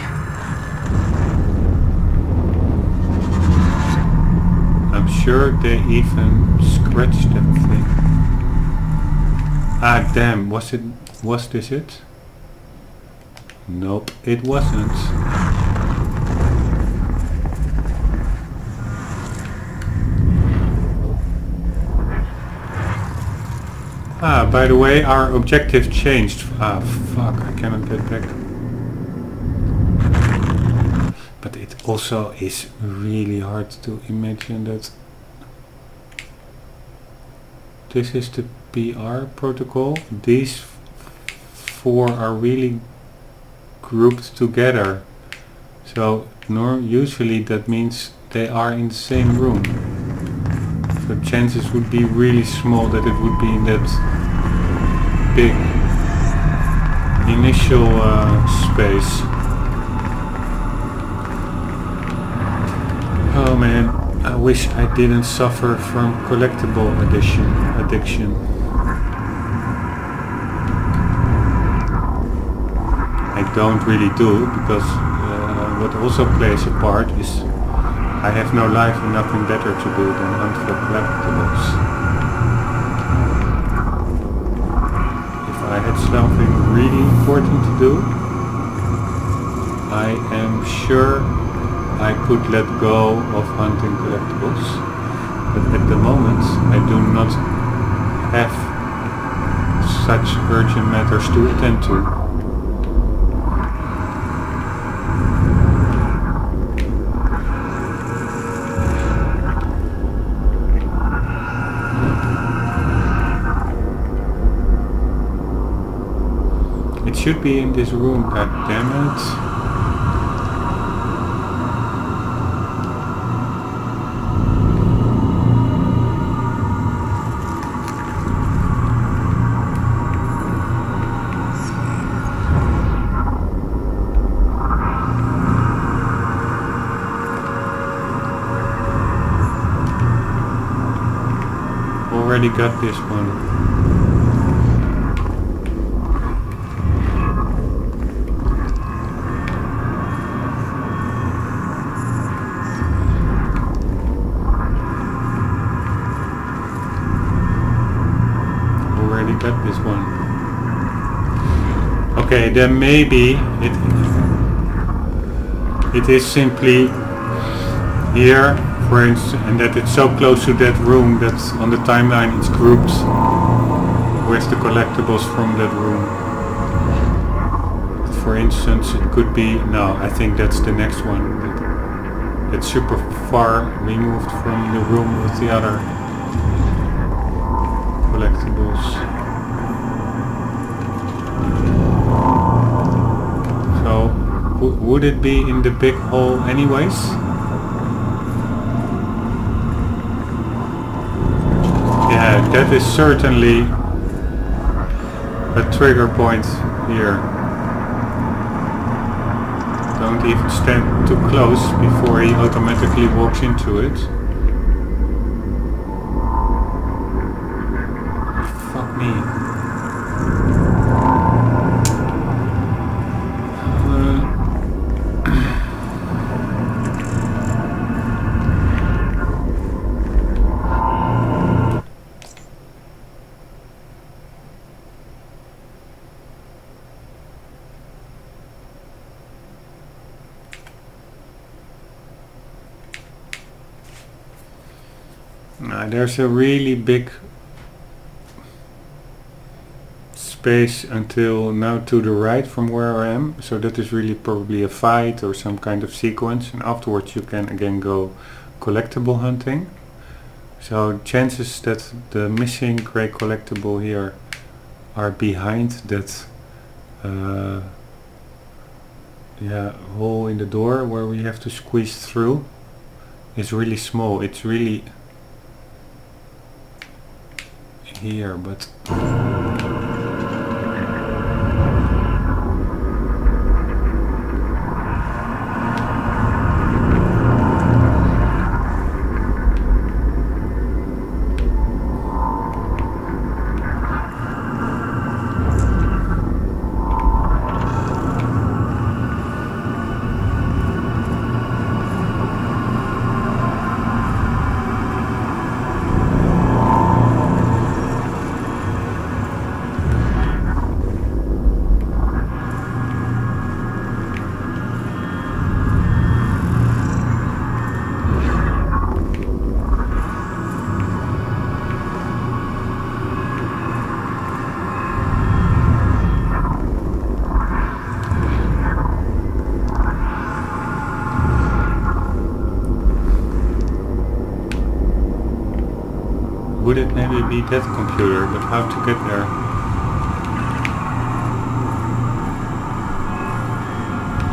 I'm sure they even scratched that thing. Ah, damn, was this it? Nope, it wasn't. Ah, by the way, our objective changed. Ah, fuck, I cannot get back. But it also is really hard to imagine that this is the PR protocol. These four are really grouped together. So usually that means they are in the same room. The chances would be really small that it would be in that big initial space. Oh man, I wish I didn't suffer from collectible addiction. I don't really do, because what also plays a part is I have no life and nothing better to do than hunt for collectibles. If I had something really important to do, I am sure I could let go of hunting collectibles. But at the moment I do not have such urgent matters to attend to. It should be in this room, god damn it. Already got this one. Got this one. Okay, then maybe it is simply here, for instance, and that it's so close to that room that on the timeline it's grouped with the collectibles from that room. For instance, it could be, no, I think that's the next one. It's super far removed from the room with the other collectibles. Would it be in the big hole anyways? Yeah, that is certainly a trigger point here. Don't even stand too close before he automatically walks into it. Fuck me. There's a really big space until now to the right from where I am, so that is really probably a fight or some kind of sequence, and afterwards you can again go collectible hunting. So chances that the missing grey collectible here are behind that hole in the door where we have to squeeze through is really small. It's really here, but would it maybe be that computer, but how to get there?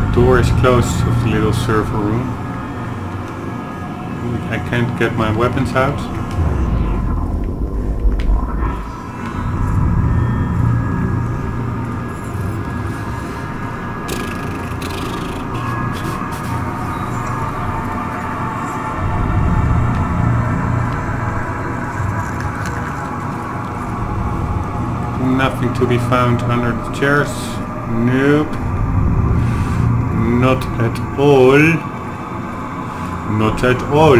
The door is closed of the little server room. I can't get my weapons out. Nothing to be found under the chairs. Nope. Not at all. Not at all.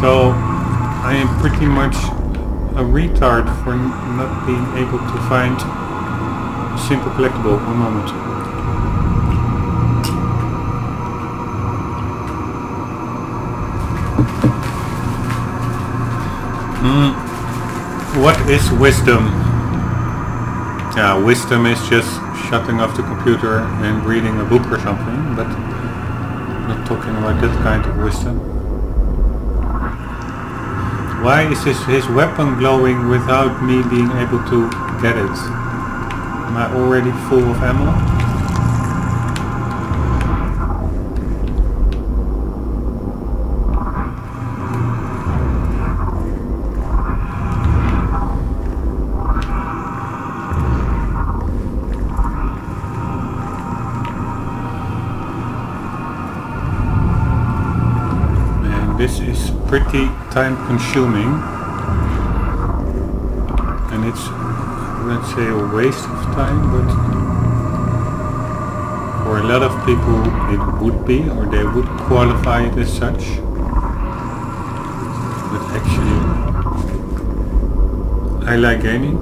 So I am pretty much a retard for not being able to find a simple collectible. One moment. What is wisdom? Yeah, wisdom is just shutting off the computer and reading a book or something, but I'm not talking about that kind of wisdom. Why is his weapon glowing without me being able to get it? Am I already full of ammo? This is pretty time consuming, and it's, let's say, a waste of time, but for a lot of people it would be, or they would qualify it as such. But actually I like gaming.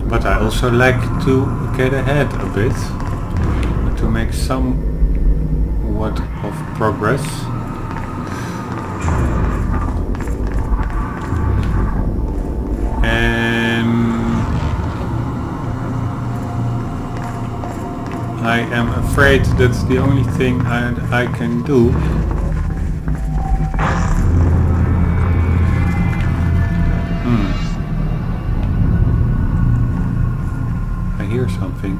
But I also like to get ahead a bit, to make somewhat of progress. And I am afraid that's the only thing I can do. I hear something.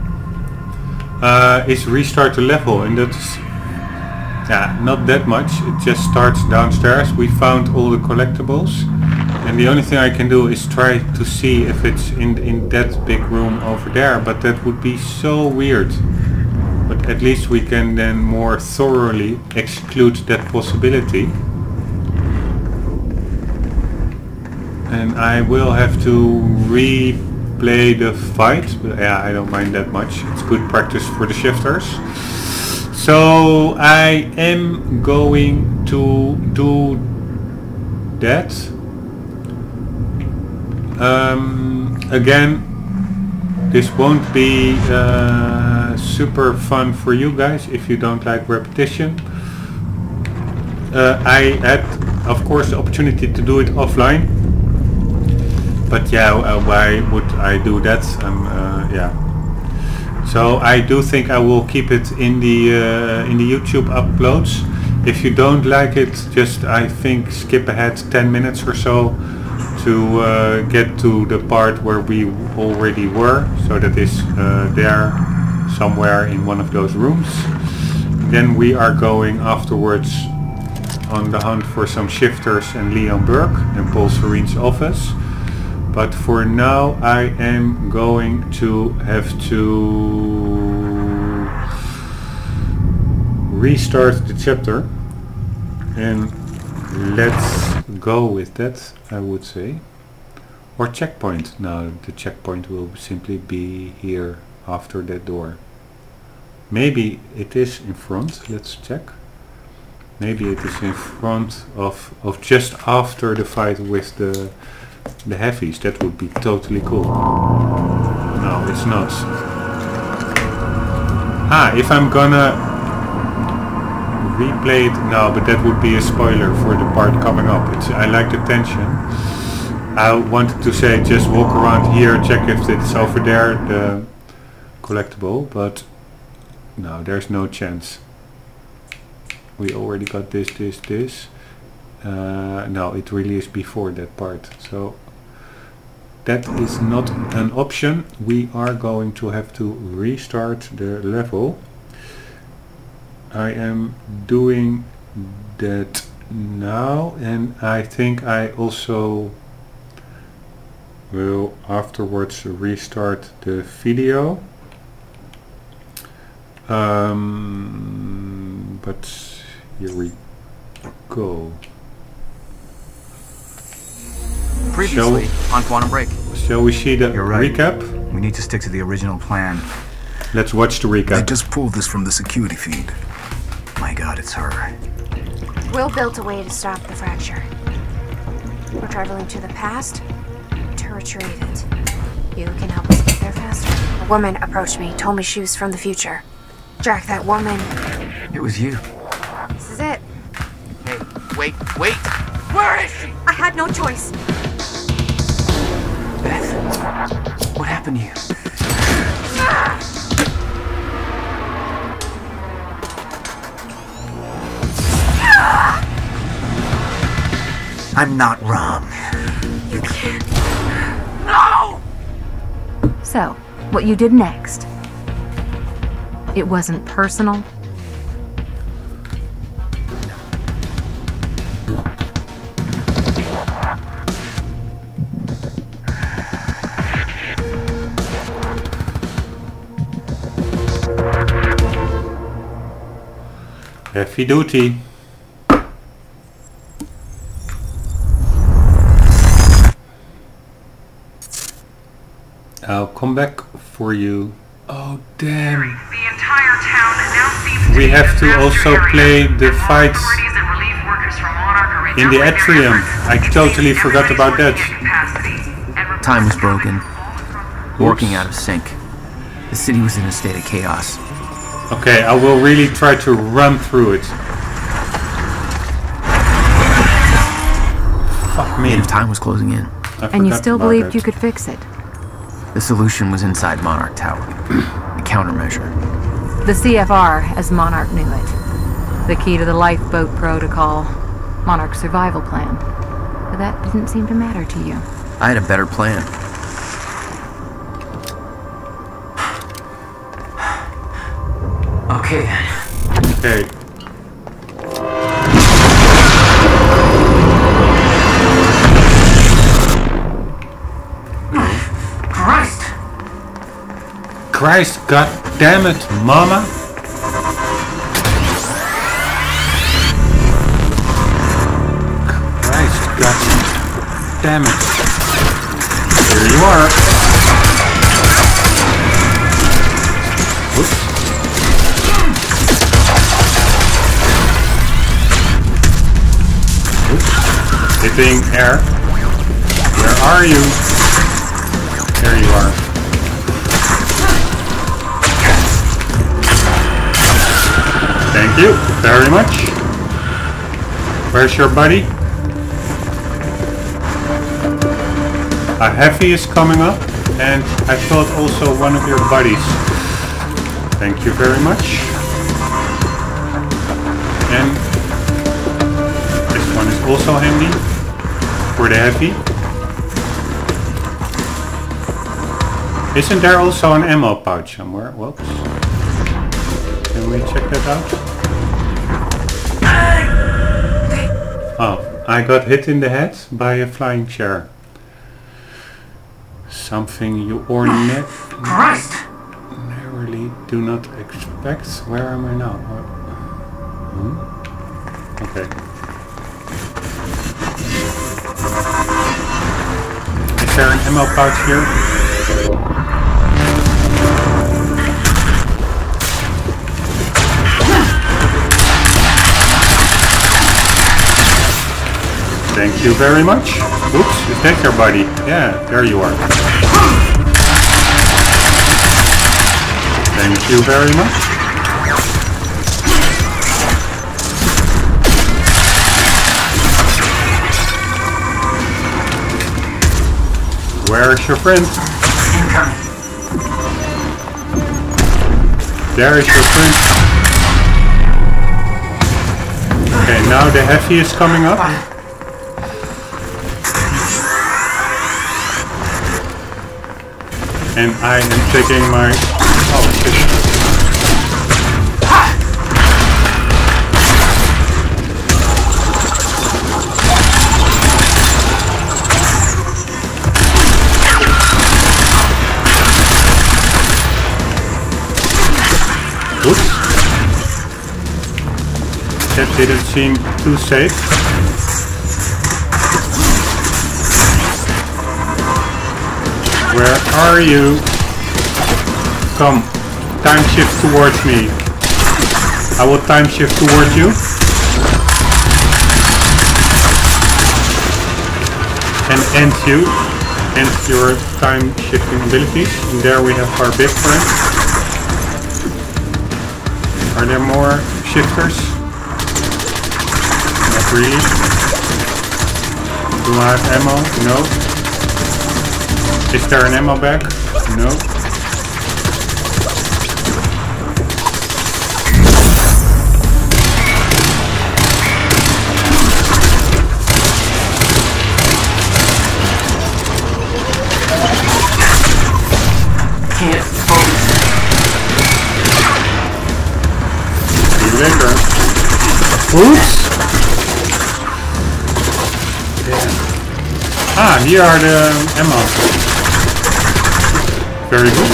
Is restart the level, and that's not that much. It just starts downstairs. We found all the collectibles, and the only thing I can do is try to see if it's in that big room over there, but that would be so weird. But at least we can then more thoroughly exclude that possibility. And I will have to replay the fight, but yeah, I don't mind that much. It's good practice for the shifters. So I am going to do that. Again, this won't be super fun for you guys if you don't like repetition. I had, of course, the opportunity to do it offline, but yeah, why would I do that? Yeah. So I do think I will keep it in the YouTube uploads. If you don't like it, just I think skip ahead 10 minutes or so to get to the part where we already were. So that is there somewhere in one of those rooms. Then we are going afterwards on the hunt for some shifters and Leon Burke and Paul Serene's office. But for now I am going to have to restart the chapter, and let's go with that, I would say. Or checkpoint. No, the checkpoint will simply be here after that door. Maybe it is in front, let's check. Maybe it is in front of just after the fight with the heavies. That would be totally cool. No, it's not. If I'm gonna replay it, no, but that would be a spoiler for the part coming up. I like the tension. I wanted to say just walk around here, check if it's over there, the collectible, but no, there's no chance. We already got this. No, it really is before that part, so that is not an option. We are going to have to restart the level. I am doing that now, and I think I also will afterwards restart the video. But here we go. Previously on Quantum Break. Shall we see the You're right. recap? We need to stick to the original plan. Let's watch the recap. I just pulled this from the security feed. My God, it's her. Will built a way to stop the fracture. We're traveling to the past to retrieve it. You can help us get there faster. A woman approached me, told me she was from the future. Jack, that woman. It was you. This is it. Hey, wait! Where is she? I had no choice. Beth, what happened to you? I'm not wrong. You can't. No! So, what you did next? It wasn't personal? Heavy duty. I'll come back for you. Oh damn. The entire town now seems We be have a to disaster also area, play the and fights authorities and relief workers from Monarch are in the redoubling their atrium. efforts. I It seems totally forgot everybody's about that. working at capacity, and reports Time was are coming broken. Working out of sync. The city was in a state of chaos. Okay, I will really try to run through it. Fuck me. Gate of time was closing in. I And you forgot still about believed that. you could fix it? The solution was inside Monarch Tower. A countermeasure. The CFR, as Monarch knew it. The key to the lifeboat protocol. Monarch's survival plan. But that didn't seem to matter to you. I had a better plan. Okay then. Okay. Christ, god damn it, mama. Christ, god damn it. Here you are. Oops. Oops. Hitting air. Where are you? There you are. Thank you very much. Where's your buddy? A heavy is coming up, and I thought also one of your buddies. Thank you very much. And this one is also handy for the heavy. Isn't there also an ammo pouch somewhere? Whoops. Can we check that out? Oh, I got hit in the head by a flying chair. Something you ordinarily do not expect. Where am I now? Okay. Is there an ammo pouch here? Thank you very much. Oops, is that your buddy? Yeah, there you are. Thank you very much. Where's your friend? There is your print. Okay, now the heavy is coming up. And I am taking my... Oh shit. Oops. That didn't seem too safe. Where are you? Come, time shift towards me. I will time shift towards you. And end you. End your time shifting abilities. And there we have our big friend. Are there more shifters? Not really. Do I have ammo? No. Is there an ammo bag? No. Can't focus. See you later. Oops! Ah, here are the ammo. Very good.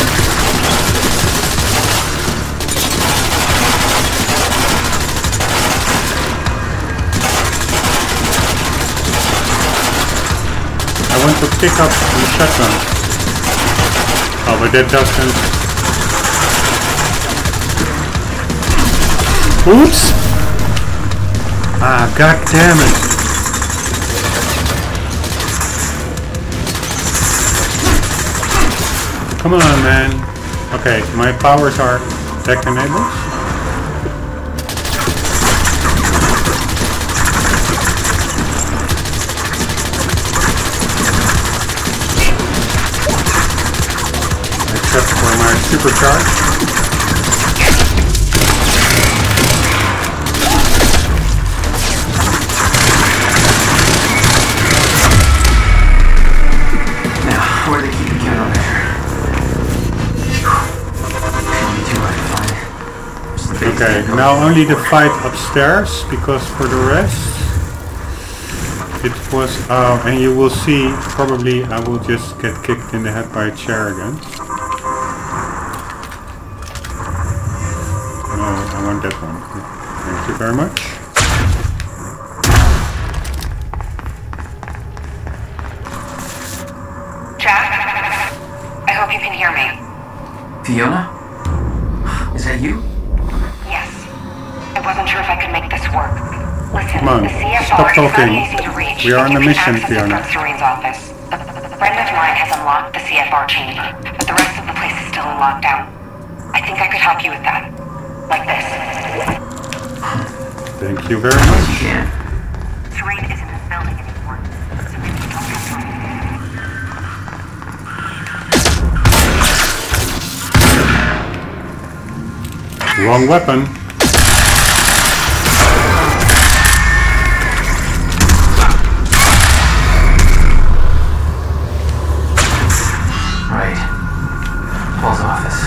I want to pick up the shotgun. Oh, but that doesn't... Oops! Ah, god damn it! Come on, man. Okay, my powers are tech enabled. Except for my supercharge. Now, where they keep the countermeasure? Okay, now only the fight upstairs, because for the rest it was... Oh, and you will see, probably I will just get kicked in the head by a chair again. No, I want that one. Thank you very much. Jack? I hope you can hear me. Fiona? Is that you? Yes. I wasn't sure if I could make this work. Listen, Come on, the CFR stop is not talking. easy to reach. We are on a You can mission, access it Fiona. from Serene's office. A friend of mine has unlocked the CFR chamber, but the rest of the place is still in lockdown. I think I could help you with that. Like this. Thank you very much. Yeah. Serene isn't in the building anymore, so maybe you don't have time. Wrong weapon. Right. Paul's office.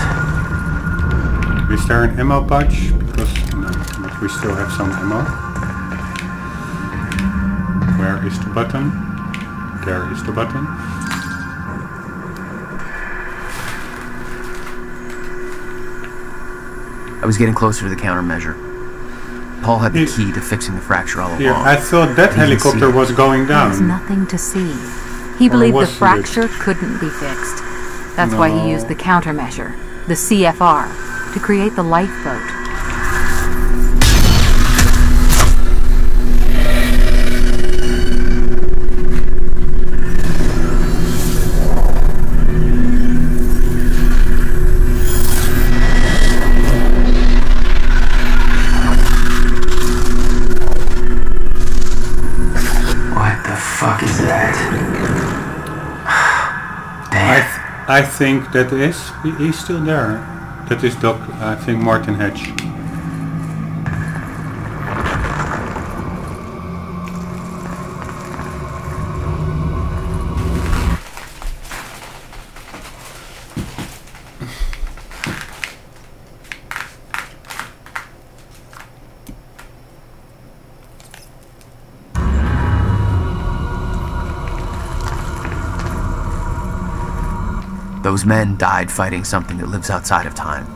Is there an ammo pouch? Because no, but we still have some ammo. Where is the button? There is the button. I was getting closer to the countermeasure. Paul had the key to fixing the fracture all along. Yeah, I thought that helicopter was going There was down. nothing to see. He believed the wasn't it? fracture couldn't be fixed. That's why he used the countermeasure, the CFR, to create the lifeboat. What the fuck is that? Damn. I think that is... He's still there. That is Doc, I think Martin Hedge. Those men died fighting something that lives outside of time.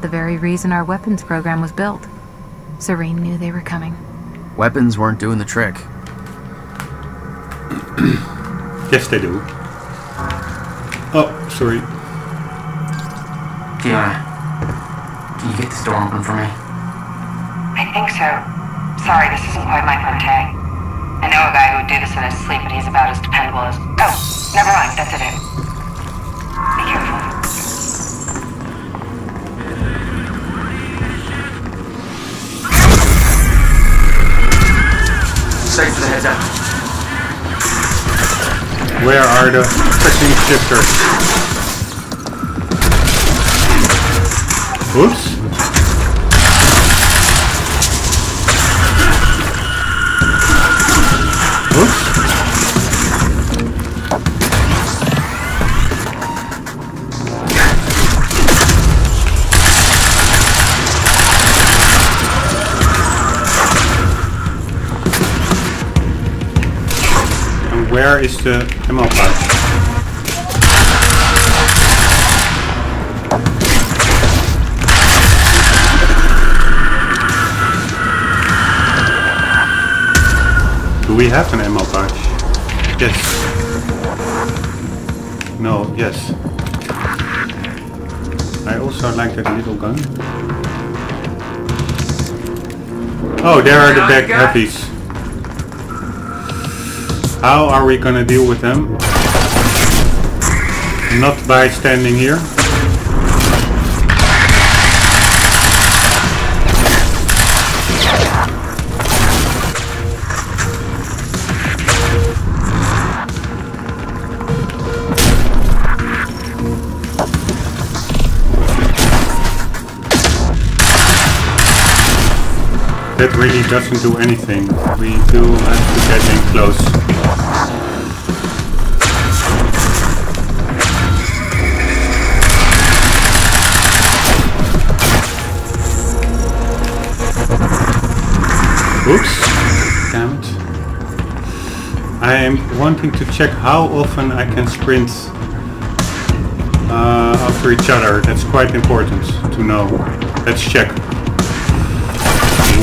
The very reason our weapons program was built. Serene knew they were coming. Weapons weren't doing the trick. Yes, they do. Oh, sorry. Fiona, can you get this door open for me? I think so. Sorry, this isn't quite my forte. I know a guy who would do this in his sleep, but he's about as dependable as... Oh, never mind, that's it. Be careful. Safe for the heads up. Where are the freaking shifters? Oops. Oops. And where is the ammo pouch? Do we have an ammo pouch? Yes. No, yes. I also like that little gun. Oh, there are the back heavies. How are we gonna deal with them? Not by standing here. That really doesn't do anything. We do have to get in close. Oops. Damn it. I am wanting to check how often I can sprint after each other. That's quite important to know. Let's check.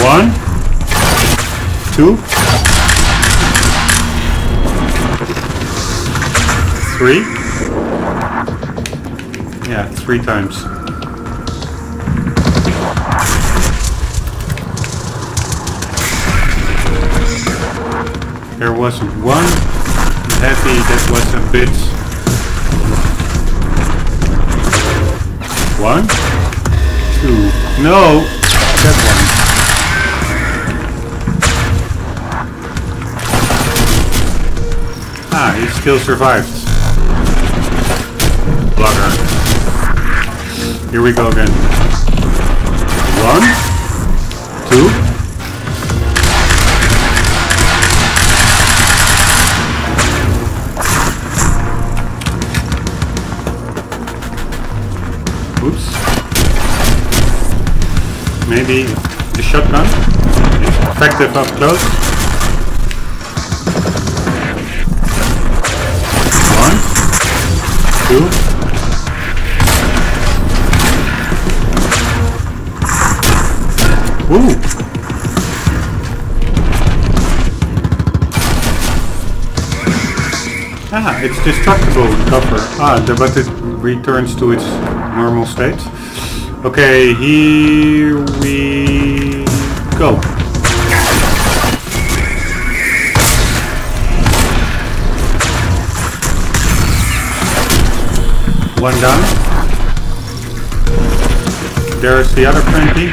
1, 2, 3. Yeah, 3 times. There was one heavy that was a bit... 1, 2. No, that one. Ah, he still survived. Blogger. Here we go again. 1, 2. Oops. Maybe the shotgun is effective up close. 2. Ooh. Ah, it's destructible cover. Ah, but it returns to its normal state. Okay, here we go. One down. There's the other friendly.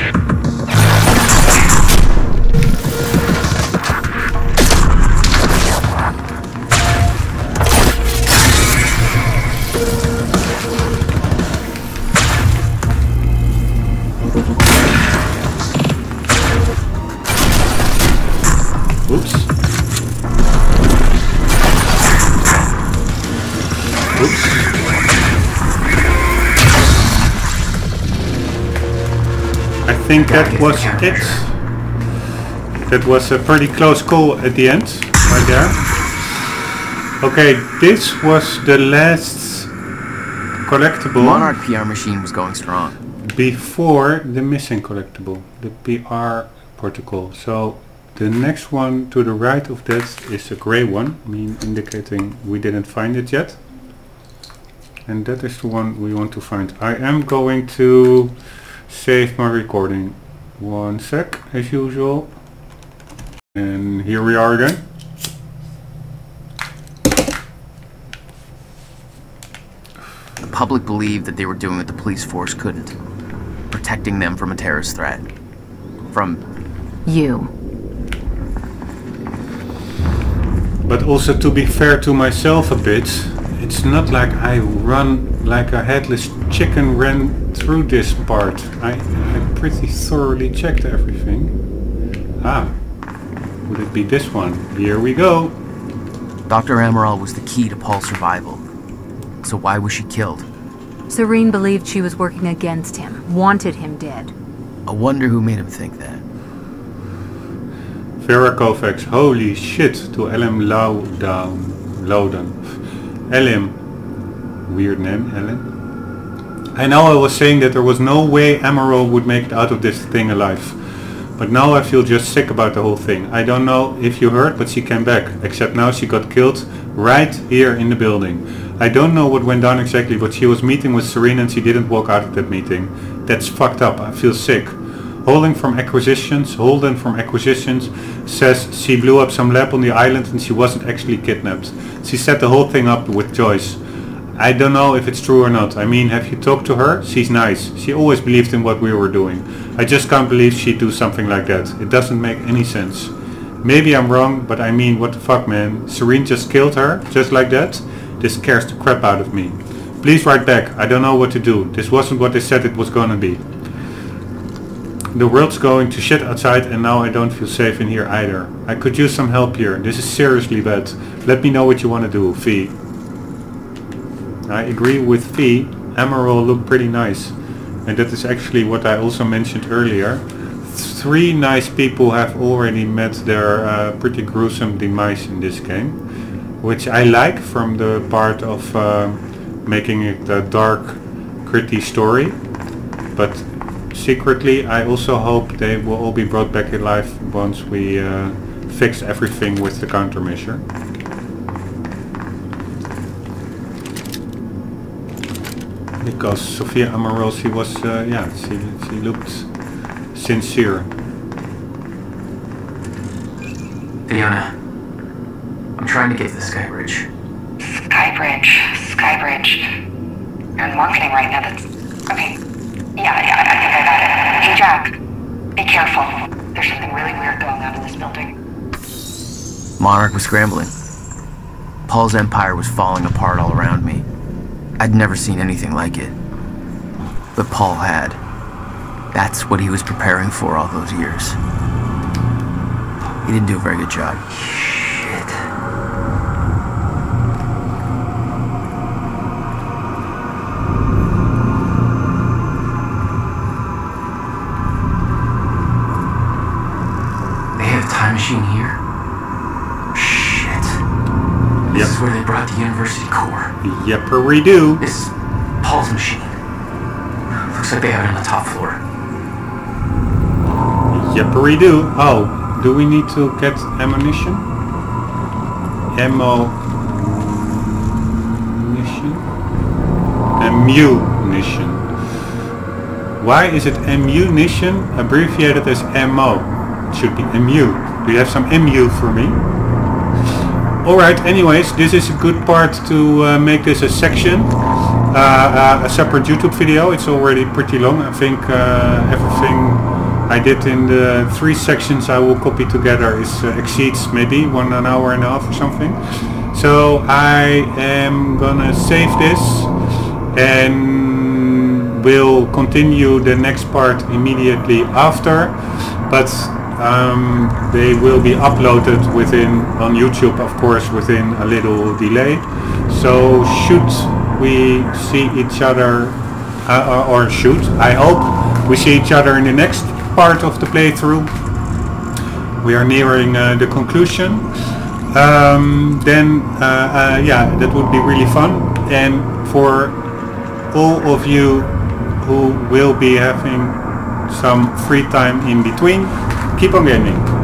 think that was it. That was a pretty close call at the end, right there. Okay, this was the last collectible. Monarch PR machine was going strong. Before the missing collectible, the PR protocol. So the next one to the right of that is a grey one, indicating we didn't find it yet. And that is the one we want to find. I am going to save my recording. 1 sec, as usual. And here we are again. The public believed that they were doing what the police force couldn't. Protecting them from a terrorist threat. From... you. But also, to be fair to myself a bit, it's not like I run like a headless chicken ran through this part. I pretty thoroughly checked everything. Ah, would it be this one? Here we go. Dr. Amaral was the key to Paul's survival. So why was she killed? Serene believed she was working against him, wanted him dead. I wonder who made him think that. Vera Kovacs, holy shit, to LM Loudon. LM, weird name, LM. I know I was saying that there was no way Amaral would make it out of this thing alive. But now I feel just sick about the whole thing. I don't know if you heard, but she came back. Except now she got killed right here in the building. I don't know what went down exactly, but she was meeting with Serene and she didn't walk out of that meeting. That's fucked up. I feel sick. Holden from Acquisitions says she blew up some lab on the island and she wasn't actually kidnapped. She set the whole thing up with Joyce. I don't know if it's true or not. I mean, have you talked to her? She's nice. She always believed in what we were doing. I just can't believe she'd do something like that. It doesn't make any sense. Maybe I'm wrong, but I mean, what the fuck, man? Serene just killed her, just like that? This scares the crap out of me. Please write back. I don't know what to do. This wasn't what they said it was gonna be. The world's going to shit outside and now I don't feel safe in here either. I could use some help here. This is seriously bad. Let me know what you want to do, Fee. I agree with Fee. Amaral looked pretty nice. And that is actually what I also mentioned earlier. 3 nice people have already met their pretty gruesome demise in this game. Which I like from the part of making it a dark, gritty story. But secretly I also hope they will all be brought back alive once we fix everything with the countermeasure. Because Sophia Amaral, she was, she looked sincere. Fiona, I'm trying to get to the Skybridge. Skybridge. You're in marketing right now, that's... Okay. Yeah, I think I got it. Hey Jack, be careful. There's something really weird going on in this building. Monarch was scrambling. Paul's empire was falling apart all around me. I'd never seen anything like it. But Paul had. That's what he was preparing for all those years. He didn't do a very good job. Shit. They have a time machine here? Shit. This is where they brought the university core. Yepper we do. This is Paul's machine. Looks like they have it on the top floor. Yepper we do. Oh, do we need to get ammunition? Ammunition. Why is it ammunition abbreviated as ammo? It should be MU. Do you have some MU for me? Alright, anyways, this is a good part to make this a section. A separate YouTube video. It's already pretty long. I think everything I did in the 3 sections I will copy together exceeds maybe an hour and a half or something. So I am gonna save this and will continue the next part immediately after, but they will be uploaded on YouTube, of course, within a little delay. So should we see each other, I hope we see each other in the next part of the playthrough. We are nearing the conclusion. Then yeah, that would be really fun. And for all of you who will be having some free time in between, keep on gaming.